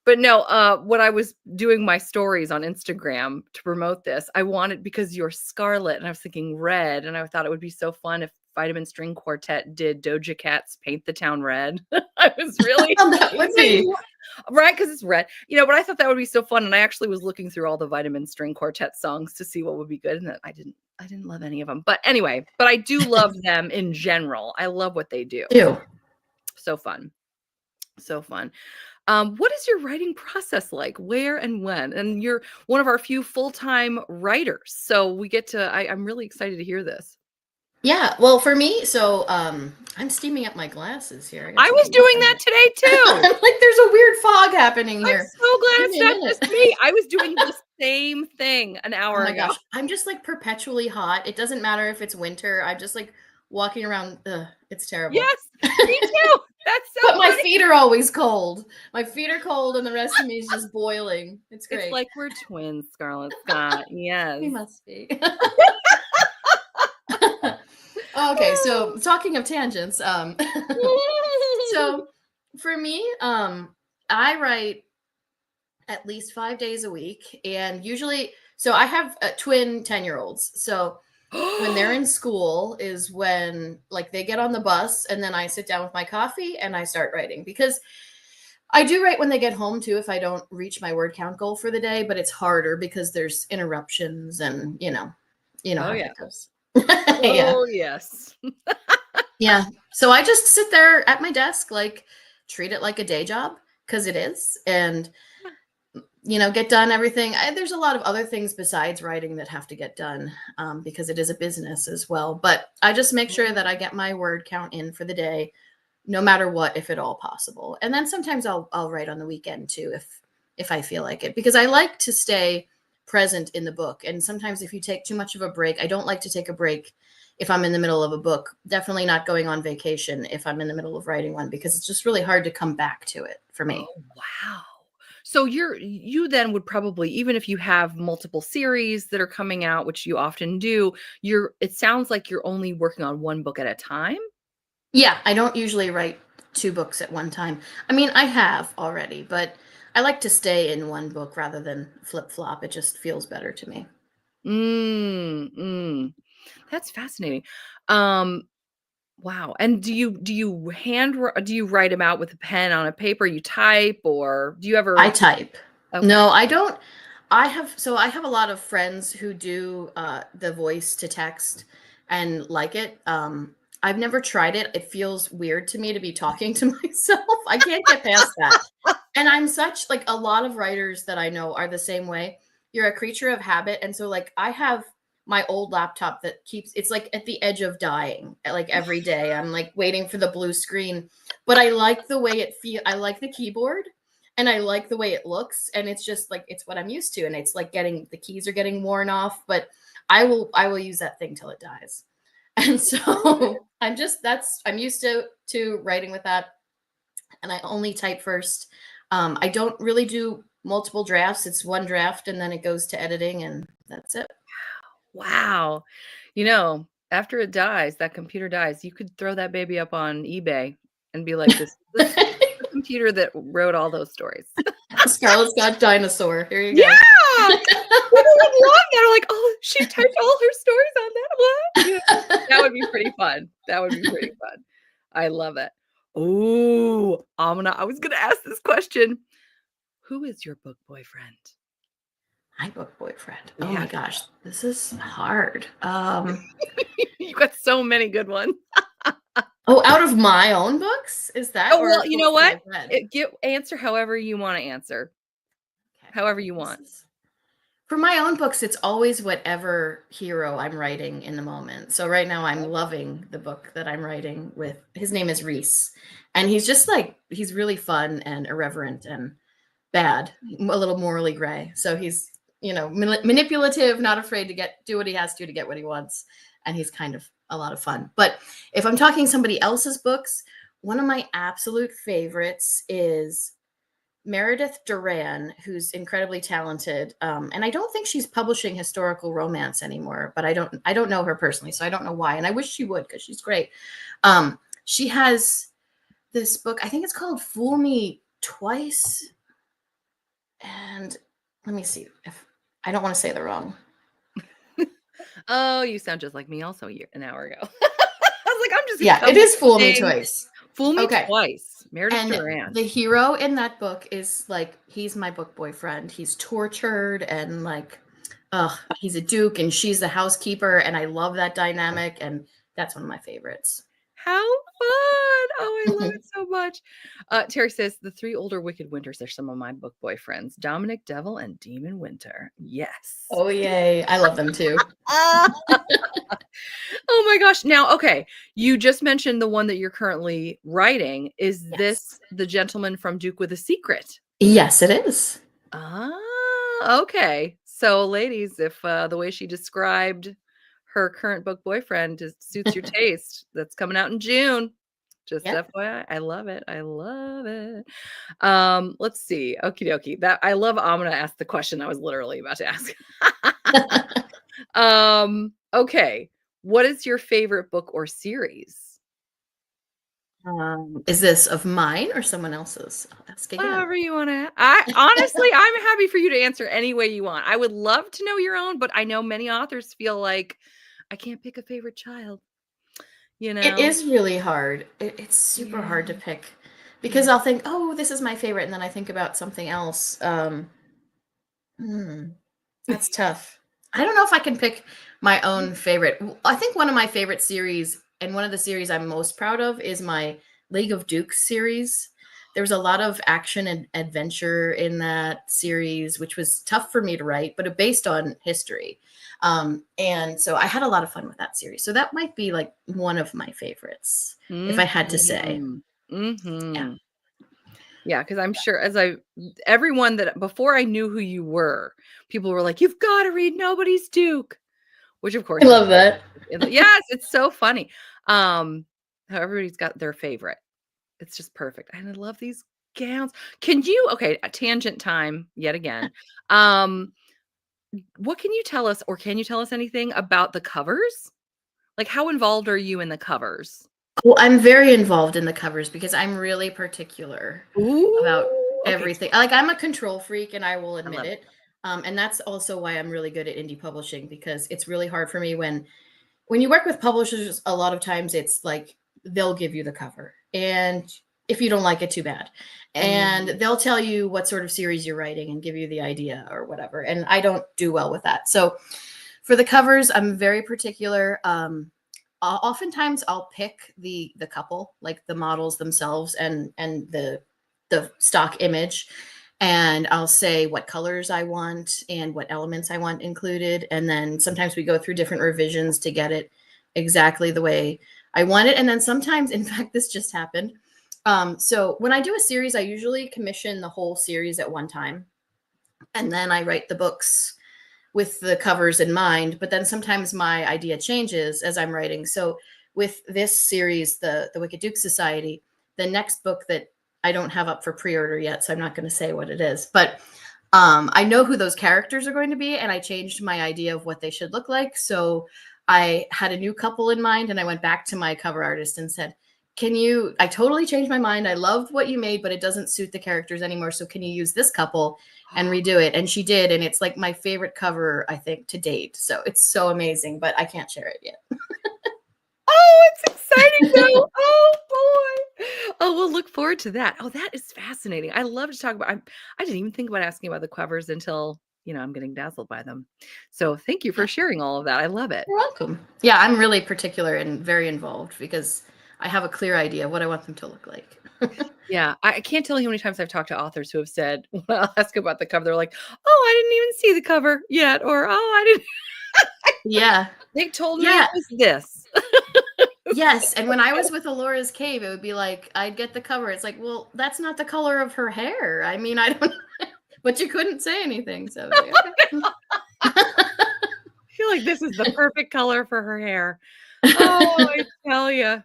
But no, when I was doing my stories on Instagram to promote this, I wanted, because you're Scarlet, and I was thinking red, and I thought it would be so fun if Vitamin String Quartet did Doja Cat's Paint the Town Red. I was really That would be. right, because it's red, but I thought that would be so fun. And I actually was looking through all the Vitamin String Quartet songs to see what would be good, and I didn't love any of them. But anyway, I do love them in general. I love what they do. Ew. So fun. So fun. What is your writing process like? Where and when? And you're one of our few full-time writers, so we get to. I'm really excited to hear this. Yeah, well, for me, so I'm steaming up my glasses here. I was doing that today too. I'm like, there's a weird fog happening here. I'm so glad Give it's me a not minute. just me. I was doing the same thing an hour Oh my ago. gosh, I'm just like perpetually hot. It doesn't matter if it's winter. I'm just like walking around. It's terrible. Yes, me too. That's so But my funny. feet are always cold. My feet are cold, and the rest of me is just boiling. It's great. It's like we're twins, Scarlett Scott. Yes. We must be. Okay, so talking of tangents, so for me, I write at least 5 days a week, and usually, so I have twin 10-year-olds. So when they're in school is when like they get on the bus, and then I sit down with my coffee and I start writing, because I do write when they get home too, if I don't reach my word count goal for the day, but it's harder because there's interruptions and you know Oh, how yeah. that goes. Yeah. Oh, yes. Yeah. So I just sit there at my desk, like treat it like a day job, because it is, and get done everything. There's a lot of other things besides writing that have to get done, because it is a business as well. But I just make sure that I get my word count in for the day, no matter what, if at all possible. And then sometimes I'll write on the weekend too, if I feel like it, because I like to stay present in the book. And sometimes if you take too much of a break, I don't like to take a break if I'm in the middle of a book. Definitely not going on vacation if I'm in the middle of writing one, because it's just really hard to come back to it for me. Oh, wow. So you then would probably, even if you have multiple series that are coming out, which you often do, it sounds like you're only working on one book at a time. Yeah, I don't usually write 2 books at one time. I mean, I have already, but I like to stay in one book rather than flip-flop. It just feels better to me. That's fascinating. Wow. And do you write them out with a pen on a paper? You type, or do you ever? I type. Okay. No, I don't. I have a lot of friends who do the voice to text and like it. I've never tried it. It feels weird to me to be talking to myself. I can't get past that. And I'm such like a lot of writers that I know are the same way. You're a creature of habit. And so like I have my old laptop that it's like at the edge of dying. Like every day I'm like waiting for the blue screen, but I like the way it feels. I like the keyboard and I like the way it looks. And it's just like, it's what I'm used to. And it's like the keys are getting worn off, but I will use that thing till it dies. And so I'm used to writing with that. And I only type first. I don't really do multiple drafts. It's one draft and then it goes to editing and that's it. Wow. After it dies, that computer dies, you could throw that baby up on eBay and be like, this is the computer that wrote all those stories. Scarlett Scott dinosaur. Here you go. Yeah. People would love that. Are like, oh, she typed all her stories on that. What? That would be pretty fun. I love it. Oh, I was gonna ask this question. Who is your book boyfriend? My book boyfriend. Oh Yeah. my gosh, this is hard. You got so many good ones. Out of my own books? Is that? Oh, well, you know books that what? I've read? Answer however you want to answer. Okay. However you want. For my own books, it's always whatever hero I'm writing in the moment. So right now I'm loving the book that I'm writing with. His name is Reese. And he's just like, he's really fun and irreverent and bad, a little morally gray. So he's, manipulative, not afraid to do what he has to get what he wants. And he's kind of a lot of fun. But if I'm talking somebody else's books, one of my absolute favorites is Meredith Duran, who's incredibly talented, and I don't think she's publishing historical romance anymore. But I don't know her personally, so I don't know why. And I wish she would because she's great. She has this book. I think it's called "Fool Me Twice," and let me see if I don't want to say the wrong. Oh, you sound just like me also an hour ago. I was like, I'm just Yeah, it is "Fool Me Twice." Fool Me Okay. Twice. Meredith And Duran. the hero in that book is like, he's my book boyfriend. He's tortured and like, he's a duke and she's the housekeeper. And I love that dynamic. And that's one of my favorites. How fun. Oh, I love it so much. Terry says, the 3 older Wicked Winters are some of my book boyfriends. Dominic Devil and Demon Winter. Yes. Oh, yay. I love them too. Oh my gosh. Now, okay. You just mentioned the one that you're currently writing. Is this the gentleman from Duke with a Secret? Yes, it is. Ah, okay. So ladies, if the way she described her current book boyfriend suits your taste, that's coming out in June. Just FYI. I love it. I love it. Let's see. Okie dokie. That I love Amina asked the question I was literally about to ask. Okay. What is your favorite book or series? Is this of mine or someone else's? I'll ask again. Whatever you want to. Honestly, I'm happy for you to answer any way you want. I would love to know your own, but I know many authors feel like I can't pick a favorite child. You know, it is really hard. It's super hard to pick because I'll think, oh, this is my favorite, and then I think about something else. That's tough. I don't know if I can pick my own favorite. I think one of my favorite series, and one of the series I'm most proud of, is my League of Dukes series. There was a lot of action and adventure in that series, which was tough for me to write, but it based on history. And so I had a lot of fun with that series. So that might be like one of my favorites, if I had to say. Yeah, because I'm sure everyone that before I knew who you were, people were like, you've got to read Nobody's Duke, which of course I love that. Yes, it's so funny. How everybody's got their favorite. It's just perfect. And I love these gowns. A tangent time yet again. What can you tell us, or can you tell us anything about the covers? Like, how involved are you in the covers? Well, I'm very involved in the covers because I'm really particular about everything. Like, I'm a control freak, and I will admit it. And that's also why I'm really good at indie publishing, because it's really hard for me when you work with publishers. A lot of times it's like they'll give you the cover, and if you don't like it, too bad. And they'll tell you what sort of series you're writing and give you the idea or whatever. And I don't do well with that. So for the covers, I'm very particular. Oftentimes I'll pick the couple, like the models themselves and the stock image. And I'll say what colors I want and what elements I want included. And then sometimes we go through different revisions to get it exactly the way I want it. And then sometimes, in fact, this just happened. So when I do a series, I usually commission the whole series at one time. And then I write the books with the covers in mind. But then sometimes my idea changes as I'm writing. So with this series, the Wicked Duke Society, the next book that I don't have up for pre-order yet, so I'm not going to say what it is, but I know who those characters are going to be, and I changed my idea of what they should look like. So I had a new couple in mind, and I went back to my cover artist and said, I totally changed my mind. I loved what you made, but it doesn't suit the characters anymore. So can you use this couple and redo it? And she did. And it's like my favorite cover, I think, to date. So it's so amazing, but I can't share it yet. Oh, it's exciting though. Oh boy. Oh, we'll look forward to that. Oh, that is fascinating. I love to talk about. I didn't even think about asking about the covers until, I'm getting dazzled by them. So thank you for sharing all of that. I love it. You're welcome. Yeah, I'm really particular and very involved because I have a clear idea of what I want them to look like. Yeah. I can't tell you how many times I've talked to authors who have said, when I'll ask about the cover, they're like, oh, I didn't even see the cover yet. Or, oh, I didn't. Yeah. They told me it was this. Yes. And when I was with Alora's Cave, it would be like, I'd get the cover. It's like, well, that's not the color of her hair. I mean, I don't, but you couldn't say anything. So I was like, okay. I feel like this is the perfect color for her hair. Oh, I tell you.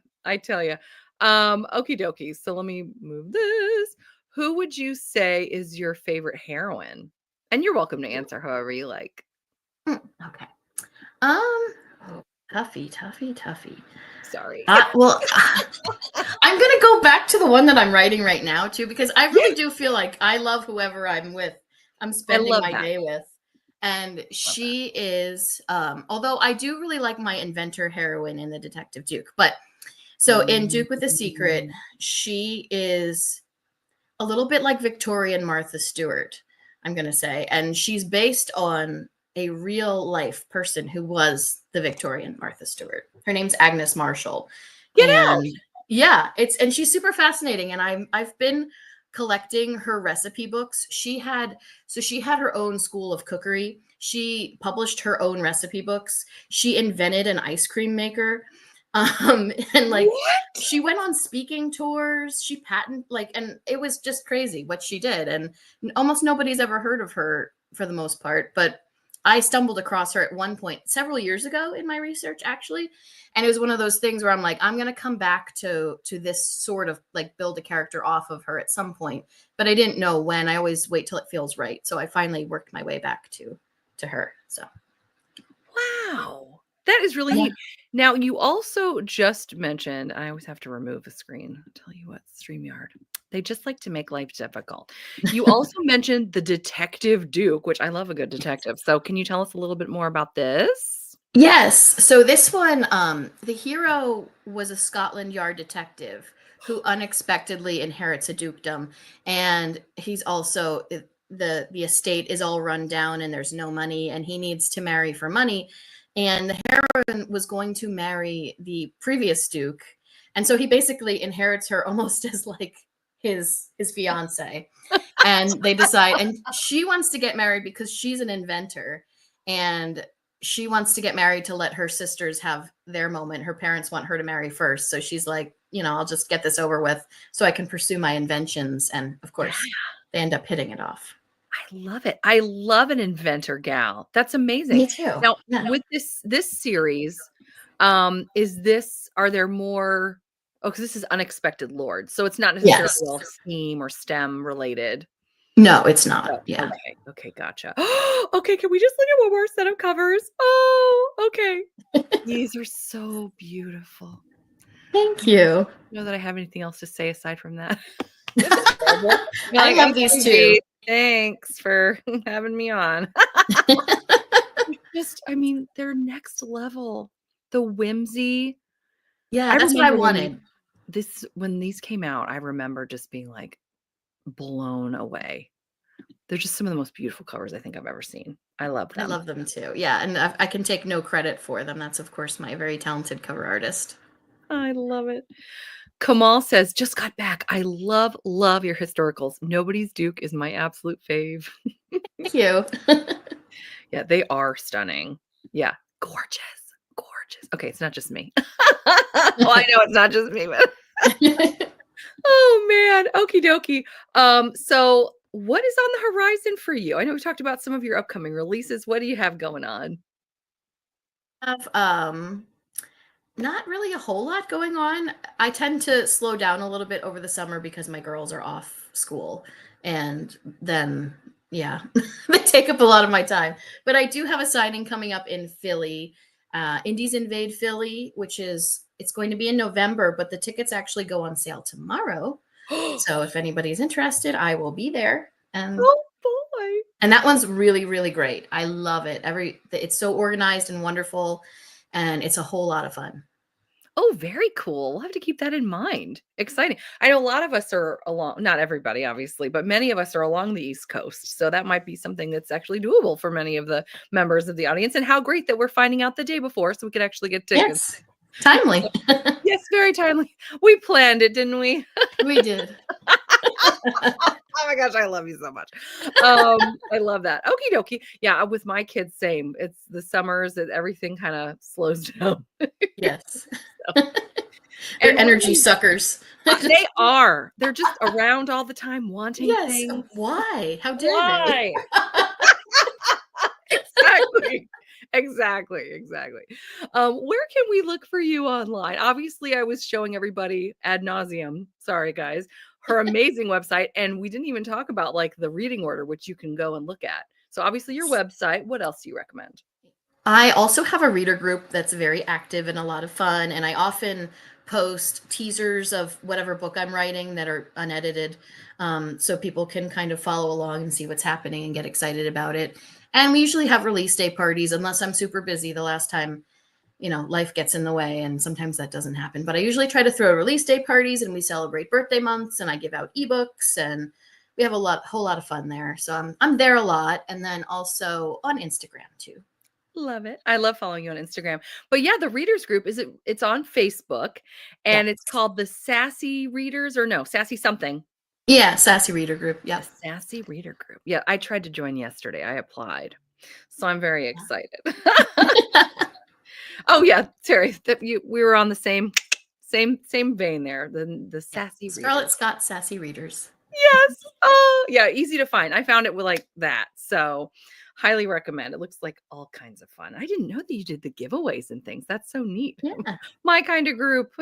Okie dokie. So let me move this. Who would you say is your favorite heroine? And you're welcome to answer however you like. Okay. Um, Tuffy. Sorry. Well, I'm gonna go back to the one that I'm writing right now too, because I really do feel like I love whoever I'm with. I'm spending love my that. day with, and she is. Although I do really like my inventor heroine in the Detective Duke, but so in Duke with a Secret, she is a little bit like Victorian Martha Stewart, I'm gonna say, and she's based on a real life person who was the Victorian Martha Stewart. Her name's Agnes Marshall. Get out. And yeah, and she's super fascinating. And I've been collecting her recipe books. She had her own school of cookery. She published her own recipe books. She invented an ice cream maker. And like What? she went on speaking tours, she and it was just crazy what she did. And almost nobody's ever heard of her for the most part, but I stumbled across her at one point several years ago in my research, actually. And it was one of those things where I'm like, I'm going to come back to this sort of like build a character off of her at some point, but I didn't know when. I always wait till it feels right. So I finally worked my way back to her. So. Wow. That is really neat. Now, you also just mentioned, I always have to remove a screen. I'll tell you what, StreamYard. They just like to make life difficult. You also mentioned the Detective Duke, which I love a good detective. So can you tell us a little bit more about this? Yes. So this one, the hero was a Scotland Yard detective who unexpectedly inherits a dukedom. And he's also, the estate is all run down and there's no money and he needs to marry for money. And the heroine was going to marry the previous duke. And so he basically inherits her almost as like his fiance. And they decide, and she wants to get married because she's an inventor. And she wants to get married to let her sisters have their moment. Her parents want her to marry first. So she's like, I'll just get this over with so I can pursue my inventions. And of course, they end up hitting it off. I love it. I love an inventor gal. That's amazing. Me too. Now, with this series, are there more? Oh, because this is Unexpected Lords, so it's not necessarily all STEAM or STEM related. No, it's not. Oh, yeah. Okay, gotcha. Okay, can we just look at one more set of covers? Oh, okay. These are so beautiful. Thank you. I don't know that I have anything else to say aside from that. I love these too. Thanks for having me on. They're next level. The whimsy. Yeah, that's what I wanted. When these came out, I remember just being like blown away. They're just some of the most beautiful covers I think I've ever seen. I love them. I love them too. Yeah, and I can take no credit for them. That's, of course, my very talented cover artist. I love it. Kamal says, just got back. I love your historicals. Nobody's Duke is my absolute fave. Thank you. Yeah, they are stunning. Yeah, gorgeous. Okay, it's not just me. Well, I know it's not just me, but oh man, okie dokie. So what is on the horizon for you? I know we talked about some of your upcoming releases. What do you have going on? I have not really a whole lot going on. I tend to slow down a little bit over the summer because my girls are off school, and then they take up a lot of my time. But I do have a signing coming up in Philly, Indies Invade Philly, it's going to be in November, but the tickets actually go on sale tomorrow. So if anybody's interested, I will be there. And oh boy. And that one's really, really great. I love it. It's so organized and wonderful, and it's a whole lot of fun. Oh, very cool. We'll have to keep that in mind. Exciting. I know a lot of us are not everybody, obviously, but many of us are along the East Coast. So that might be something that's actually doable for many of the members of the audience. And how great that we're finding out the day before so we could actually get tickets. Yes. Timely. Yes, very timely. We planned it, didn't we? We did. Oh my gosh, I love you so much. I love that. Okie dokie. Yeah, with my kids, same. It's the summers that everything kind of slows down. Yes. They're energy suckers. They are. They're just around all the time wanting things. Why? How dare they? Exactly. Where can we look for you online? Obviously, I was showing everybody ad nauseum. Sorry, guys. her amazing website. And we didn't even talk about like the reading order, which you can go and look at. So obviously your website. What else do you recommend? I also have a reader group that's very active and a lot of fun, and I often post teasers of whatever book I'm writing that are unedited, so people can kind of follow along and see what's happening and get excited about it. And we usually have release day parties, unless I'm super busy the last time, life gets in the way, and sometimes that doesn't happen. But I usually try to throw release day parties, and we celebrate birthday months, and I give out ebooks, and we have whole lot of fun there. So I'm there a lot, and then also on Instagram too. Love it. I love following you on Instagram. But yeah, the readers group it's on Facebook and it's Yes. called the Sassy Readers or no, Sassy something. Yeah, Sassy Reader Group. Yeah. The Sassy Reader Group. Yeah, I tried to join yesterday. I applied. So I'm very excited. Oh yeah, Terry, we were on the same vein there. The Sassy Scarlett Readers. Scott Sassy Readers. Yes. Oh, yeah, easy to find. I found it with like that. So highly recommend. It looks like all kinds of fun. I didn't know that you did the giveaways and things. That's so neat. Yeah. My kind of group.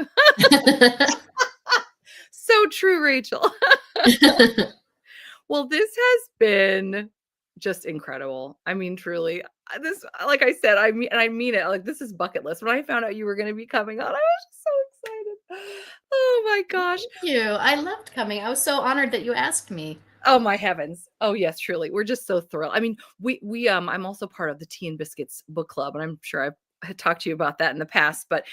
So true, Rachel. Well, this has been just incredible. I mean, truly, this, like I said, I mean it. Like, this is bucket list. When I found out you were going to be coming on, I was just so excited. Oh my gosh. Thank you. I loved coming. I was so honored that you asked me. Oh my heavens. Oh yes, truly. We're just so thrilled. I mean, we I'm also part of the Tea and Biscuits book club, and I'm sure I've had talked to you about that in the past, but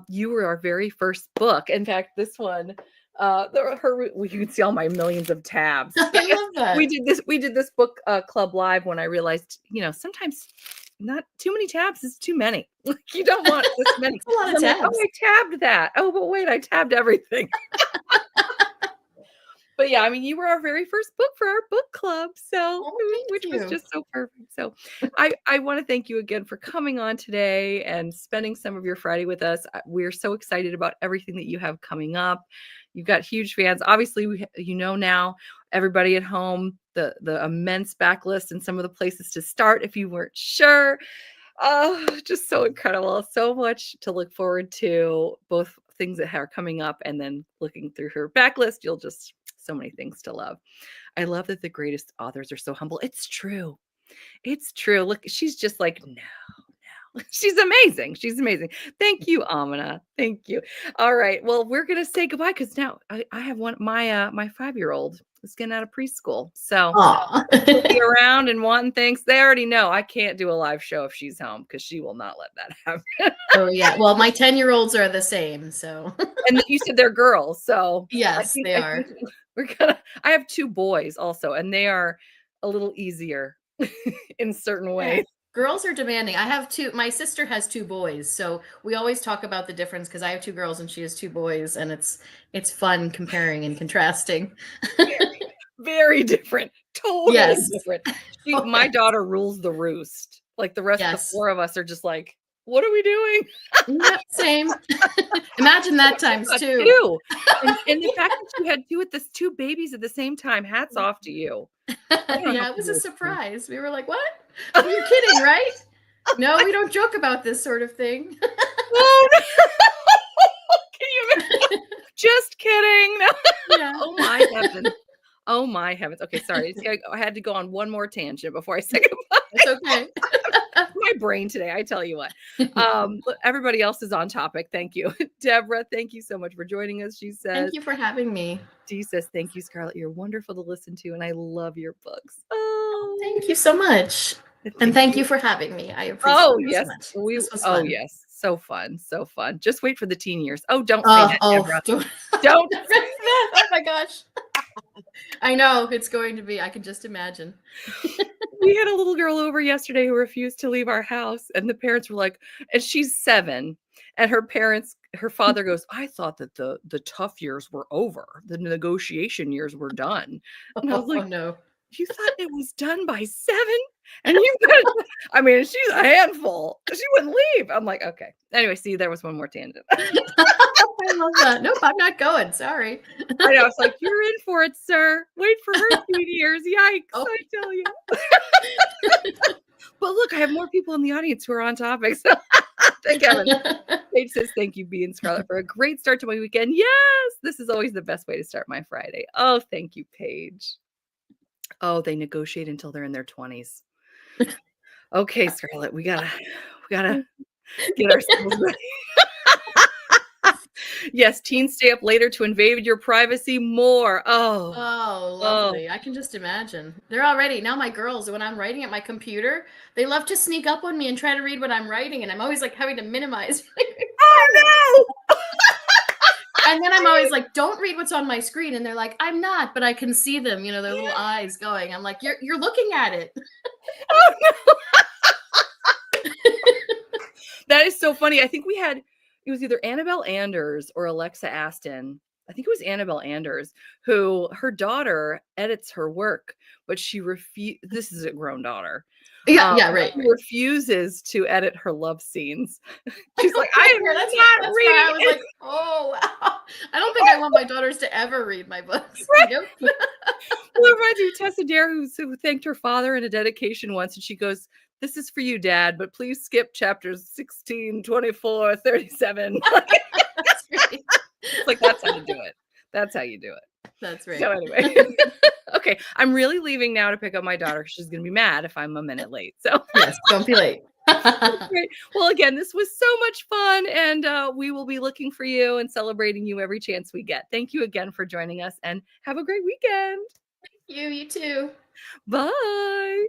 you were our very first book. In fact, this one, you can see all my millions of tabs. I love that. We did this book club live when I realized, sometimes not too many tabs is too many. Like, you don't want this many. A lot of So I'm like, tabs. oh, I tabbed that. Oh, but wait, I tabbed everything. But yeah, I mean, you were our very first book for our book club, so which was you. just so perfect. So I want to thank you again for coming on today and spending some of your Friday with us. We're so excited about everything that you have coming up. You've got huge fans. Obviously, now, everybody at home, the immense backlist and some of the places to start if you weren't sure. Oh, just so incredible. So much to look forward to, both things that are coming up and then looking through her backlist. So many things to love. I love that the greatest authors are so humble. It's true. It's true. Look, she's just like, no. She's amazing. She's amazing. Thank you, Amina. Thank you. All right. Well, we're going to say goodbye because now I have my 5-year-old is getting out of preschool. So she'll be around and wanting things. They already know I can't do a live show if she's home because she will not let that happen. Oh yeah. Well, my 10-year-olds are the same. So. And you said they're girls. So Yes, they are. I have 2 boys also, and they are a little easier in certain ways. Girls are demanding. My sister has 2 boys, so we always talk about the difference because I have 2 girls and she has 2 boys, and it's fun comparing and contrasting. Very, very different. Totally different. My Yes. daughter rules the roost. Like the rest of the Yes. 4 of us are just like, what are we doing? Yep, same. Imagine that times 2. 2. And the fact that you had 2 babies at the same time, hats off to you. Yeah, it was a surprise. We were like, what? You're kidding, right? No, we don't joke about this sort of thing. Oh, no. Can you imagine? Just kidding. No. Yeah. Oh my heavens. Oh my heavens. Okay, sorry. I had to go on one more tangent before I say goodbye. It's okay. My brain today, I tell you what. Everybody else is on topic. Thank you. Deborah, thank you so much for joining us. She says, Thank you for having me. Dee says, thank you, Scarlett. You're wonderful to listen to, and I love your books. Oh, Thank you so much. And thank you for having me. I appreciate it yes. so much. This was Oh, fun. yes. So fun. So fun. Just wait for the teen years. Oh, don't say that, Deborah. Don't. Oh my gosh. I know it's going to be. I can just imagine. We had a little girl over yesterday who refused to leave our house, and the parents were like, and she's 7, and her father goes, I thought that the tough years were over. The negotiation years were done. And I was like, no. You thought it was done by 7? And I mean, she's a handful. She wouldn't leave. I'm like, okay. Anyway, see, there was one more tangent. I love that. Nope, I'm not going. Sorry. I know. It's like, you're in for it, sir. Wait for her 2 years. Yikes, I tell you. But look, I have more people in the audience who are on topic. So Thank Kevin. Paige says, thank you, B and Scarlett, for a great start to my weekend. Yes, this is always the best way to start my Friday. Oh, thank you, Paige. Oh, they negotiate until they're in their 20s. Okay, Scarlett, we gotta get ourselves ready. Yes, teens stay up later to invade your privacy more. Oh, lovely. I can just imagine. They're already, now my girls, when I'm writing at my computer, they love to sneak up on me and try to read what I'm writing, and I'm always like having to minimize. Oh no! And then I'm always like, don't read what's on my screen. And they're like, I'm not, but I can see them, their little eyes going. I'm like, you're looking at it. Oh no! That is so funny. I think it was either Annabelle Anders or Alexa Aston. I think it was Annabelle Anders, who her daughter edits her work, but she this is a grown daughter. Yeah, right. She refuses to edit her love scees. She's like, I am that's not reading. I was like, oh, wow. I don't think I want my daughters to ever read my books. Right. Nope. Well, it reminds me of Tessa Dare, who thanked her father in a dedication once, and she goes, this is for you, Dad, but please skip chapters 16, 24, 37. That's great. It's like, that's how you do it. That's how you do it. That's right. So anyway, okay, I'm really leaving now to pick up my daughter. She's going to be mad if I'm a minute late. So yes, don't be late. Great. Well, again, this was so much fun, and we will be looking for you and celebrating you every chance we get. Thank you again for joining us, and have a great weekend. You too. Bye.